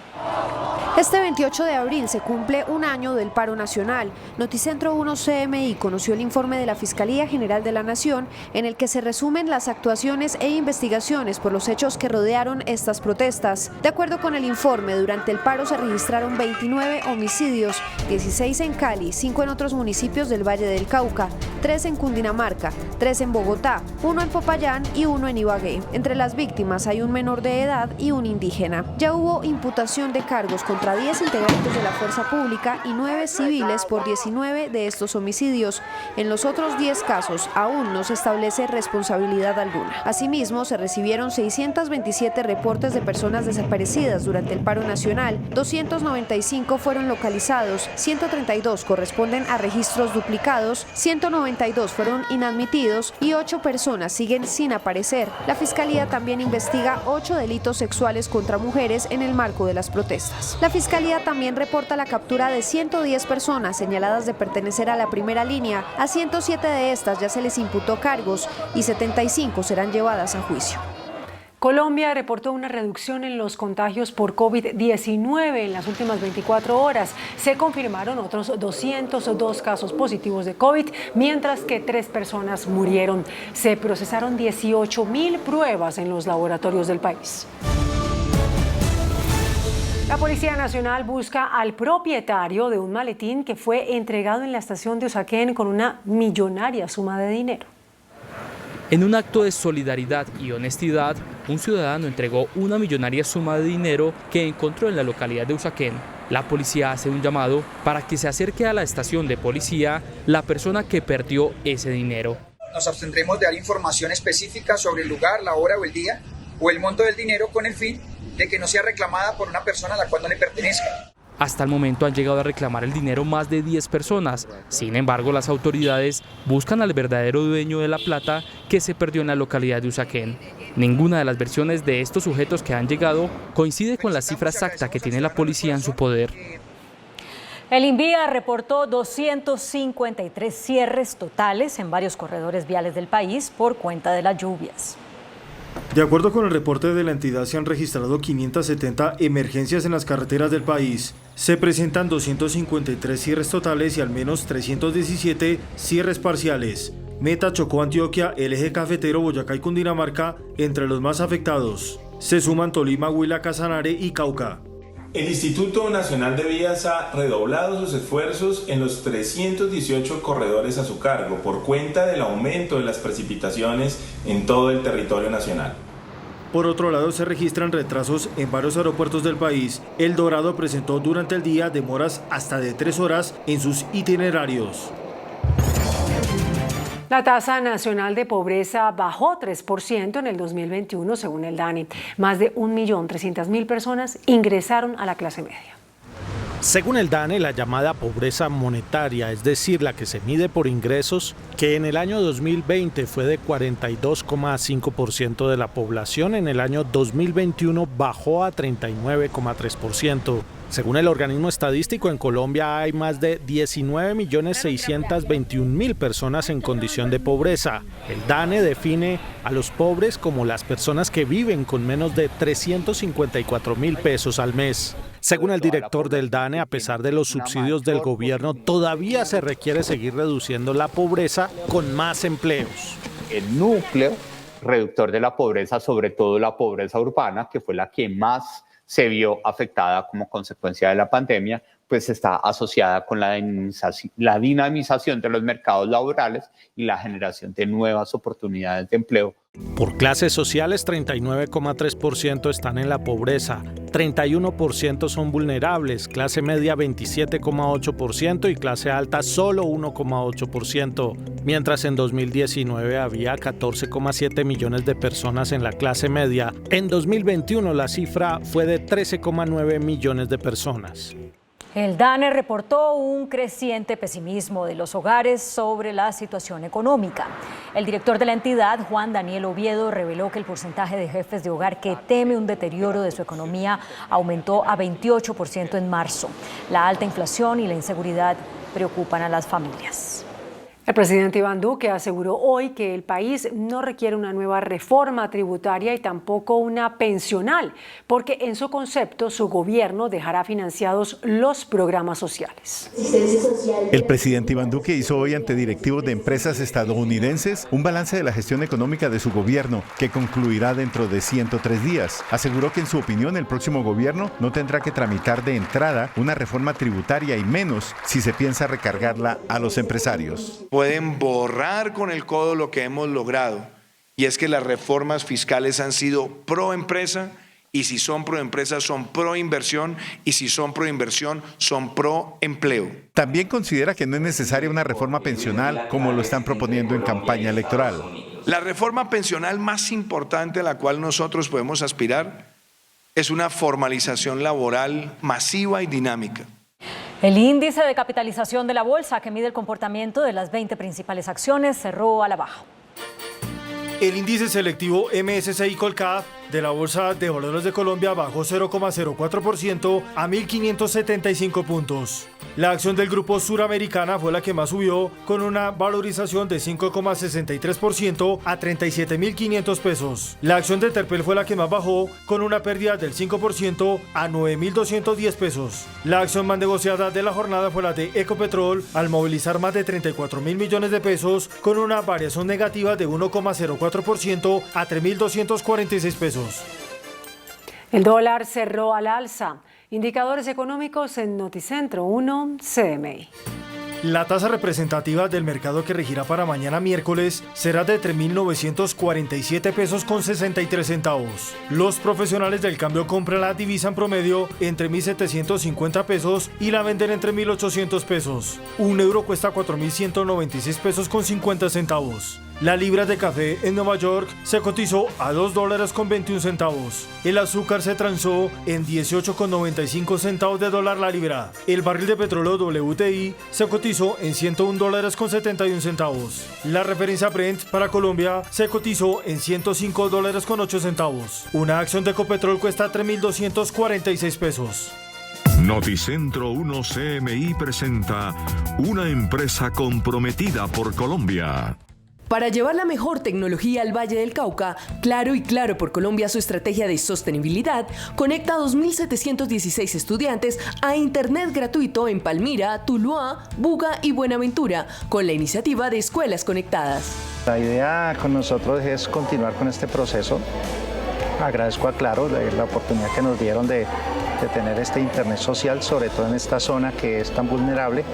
Speaker 4: Este 28 de abril se cumple un año del paro nacional. Noticentro 1 CMI conoció el informe de la Fiscalía General de la Nación en el que se resumen las actuaciones e investigaciones por los hechos que rodearon estas protestas. De acuerdo con el informe, durante el paro se registraron 29 homicidios, 16 en Cali, 5 en otros municipios del Valle del Cauca, 3 en Cundinamarca, 3 en Bogotá, 1 en Popayán y 1 en Ibagué. Entre las víctimas hay un menor de edad y un indígena. Ya hubo imputación de cargos contra 10 integrantes de la fuerza pública y 9 civiles por 19 de estos homicidios. En los otros 10 casos aún no se establece responsabilidad alguna. Asimismo, se recibieron 627 reportes de personas desaparecidas durante el paro nacional, 295 fueron localizados, 132 corresponden a registros duplicados, 192 fueron inadmitidos y 8 personas siguen sin aparecer. La Fiscalía también investiga 8 delitos sexuales contra mujeres en el marco de las protestas. La Fiscalía también reporta la captura de 110 personas señaladas de pertenecer a la primera línea. A 107 de estas ya se les imputó cargos y 75 serán llevadas a juicio.
Speaker 3: Colombia reportó una reducción en los contagios por COVID-19 en las últimas 24 horas. Se confirmaron otros 202 casos positivos de COVID, mientras que 3 personas murieron. Se procesaron 18.000 pruebas en los laboratorios del país. La Policía Nacional busca al propietario de un maletín que fue entregado en la estación de Usaquén con una millonaria suma de dinero.
Speaker 8: En un acto de solidaridad y honestidad, un ciudadano entregó una millonaria suma de dinero que encontró en la localidad de Usaquén. La policía hace un llamado para que se acerque a la estación de policía la persona que perdió ese dinero.
Speaker 5: Nos abstendremos de dar información específica sobre el lugar, la hora o el día o el monto del dinero con el fin de que no sea reclamada por una persona a la cual no le pertenezca.
Speaker 8: Hasta el momento han llegado a reclamar el dinero más de 10 personas. Sin embargo, las autoridades buscan al verdadero dueño de la plata que se perdió en la localidad de Usaquén. Ninguna de las versiones de estos sujetos que han llegado coincide con la cifra exacta que tiene la policía en su poder.
Speaker 2: El INVIA reportó 253 cierres totales en varios corredores viales del país por cuenta de las lluvias.
Speaker 7: De acuerdo con el reporte de la entidad, se han registrado 570 emergencias en las carreteras del país. Se presentan 253 cierres totales y al menos 317 cierres parciales. Meta, Chocó, Antioquia, el eje cafetero, Boyacá y Cundinamarca entre los más afectados. Se suman Tolima, Huila, Casanare y Cauca.
Speaker 9: El Instituto Nacional de Vías ha redoblado sus esfuerzos en los 318 corredores a su cargo por cuenta del aumento de las precipitaciones en todo el territorio nacional.
Speaker 7: Por otro lado, se registran retrasos en varios aeropuertos del país. El Dorado presentó durante el día demoras hasta de 3 horas en sus itinerarios.
Speaker 3: La tasa nacional de pobreza bajó 3% en el 2021, según el DANE. Más de 1.300.000 personas ingresaron a la clase media.
Speaker 13: Según el DANE, la llamada pobreza monetaria, es decir, la que se mide por ingresos, que en el año 2020 fue de 42,5% de la población, en el año 2021 bajó a 39,3%. Según el organismo estadístico, en Colombia hay más de 19.621.000 personas en condición de pobreza. El DANE define a los pobres como las personas que viven con menos de 354.000 pesos al mes. Según el director del DANE, a pesar de los subsidios del gobierno, todavía se requiere seguir reduciendo la pobreza con más empleos.
Speaker 15: El núcleo reductor de la pobreza, sobre todo la pobreza urbana, que fue la que más se vio afectada como consecuencia de la pandemia, pues está asociada con la dinamización de los mercados laborales y la generación de nuevas oportunidades de empleo.
Speaker 13: Por clases sociales, 39,3% están en la pobreza, 31% son vulnerables, clase media 27,8% y clase alta solo 1,8%, mientras en 2019 había 14,7 millones de personas en la clase media. En 2021 la cifra fue de 13,9 millones de personas.
Speaker 2: El DANE reportó un creciente pesimismo de los hogares sobre la situación económica. El director de la entidad, Juan Daniel Oviedo, reveló que el porcentaje de jefes de hogar que teme un deterioro de su economía aumentó a 28% en marzo. La alta inflación y la inseguridad preocupan a las familias.
Speaker 3: El presidente Iván Duque aseguró hoy que el país no requiere una nueva reforma tributaria y tampoco una pensional, porque en su concepto su gobierno dejará financiados los programas sociales.
Speaker 1: El presidente Iván Duque hizo hoy ante directivos de empresas estadounidenses un balance de la gestión económica de su gobierno, que concluirá dentro de 103 días. Aseguró que en su opinión el próximo gobierno no tendrá que tramitar de entrada una reforma tributaria y menos si se piensa recargarla a los empresarios.
Speaker 14: Pueden borrar con el codo lo que hemos logrado, y es que las reformas fiscales han sido pro empresa, y si son pro empresa son pro inversión, y si son pro inversión son pro empleo.
Speaker 1: También considera que no es necesaria una reforma pensional como lo están proponiendo en campaña electoral.
Speaker 14: La reforma pensional más importante a la cual nosotros podemos aspirar es una formalización laboral masiva y dinámica.
Speaker 2: El índice de capitalización de la bolsa, que mide el comportamiento de las 20 principales acciones, cerró a la baja.
Speaker 7: El índice selectivo MSCI Colcap de la Bolsa de Valores de Colombia bajó 0,04% a 1.575 puntos. La acción del Grupo Suramericana fue la que más subió, con una valorización de 5,63% a 37.500 pesos. La acción de Terpel fue la que más bajó, con una pérdida del 5% a 9.210 pesos. La acción más negociada de la jornada fue la de Ecopetrol, al movilizar más de 34.000 millones de pesos, con una variación negativa de 1,04% a 3.246 pesos.
Speaker 3: El dólar cerró al alza. Indicadores económicos en Noticentro 1 CMI.
Speaker 7: La tasa representativa del mercado que regirá para mañana miércoles será de 3.947 pesos con 63 centavos. Los profesionales del cambio compran la divisa en promedio entre 1.750 pesos y la venden entre 1.800 pesos. Un euro cuesta 4.196 pesos con 50 centavos. La libra de café en Nueva York se cotizó a $2.21. El azúcar se transó en 18,95 centavos de dólar la libra. El barril de petróleo WTI se cotizó en $101.71. La referencia Brent para Colombia se cotizó en $105.08. Una acción de Ecopetrol cuesta 3.246 pesos.
Speaker 16: Noticentro 1 CMI presenta una empresa comprometida por Colombia.
Speaker 17: Para llevar la mejor tecnología al Valle del Cauca, Claro y Claro por Colombia, su estrategia de sostenibilidad, conecta a 2.716 estudiantes a Internet gratuito en Palmira, Tuluá, Buga y Buenaventura, con la iniciativa de Escuelas Conectadas.
Speaker 18: La idea con nosotros es continuar con este proceso. Agradezco a Claro la oportunidad que nos dieron de tener este internet social, sobre todo en esta zona que es tan vulnerable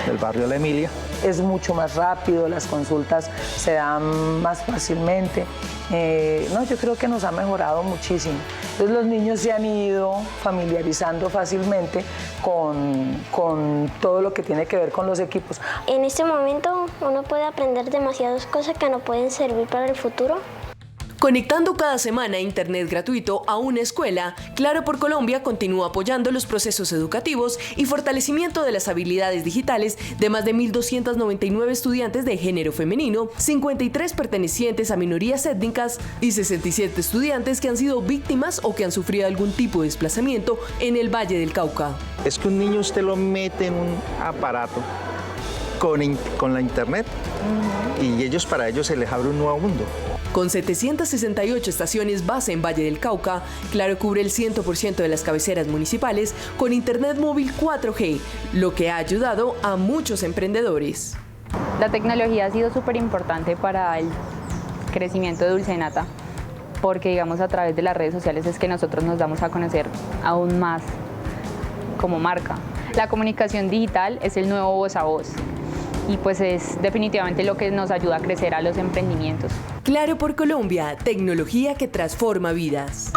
Speaker 18: del barrio La Emilia.
Speaker 19: Es mucho más rápido, las consultas se dan más fácilmente. Yo creo que nos ha mejorado muchísimo. Entonces los niños se han ido familiarizando fácilmente con todo lo que tiene que ver con los equipos.
Speaker 20: En este momento uno puede aprender demasiadas cosas que nos pueden servir para el futuro.
Speaker 17: Conectando cada semana Internet gratuito a una escuela, Claro por Colombia continúa apoyando los procesos educativos y fortalecimiento de las habilidades digitales de más de 1.299 estudiantes de género femenino, 53 pertenecientes a minorías étnicas y 67 estudiantes que han sido víctimas o que han sufrido algún tipo de desplazamiento en el Valle del Cauca.
Speaker 18: Es que un niño usted lo mete en un aparato con la Internet y para ellos se les abre un nuevo mundo.
Speaker 17: Con 768 estaciones base en Valle del Cauca, Claro cubre el 100% de las cabeceras municipales con Internet móvil 4G, lo que ha ayudado a muchos emprendedores.
Speaker 21: La tecnología ha sido súper importante para el crecimiento de Dulcenata, porque digamos a través de las redes sociales es que nosotros nos damos a conocer aún más como marca. La comunicación digital es el nuevo voz a voz. Y pues es definitivamente lo que nos ayuda a crecer a los emprendimientos.
Speaker 17: Claro por Colombia, tecnología que transforma vidas.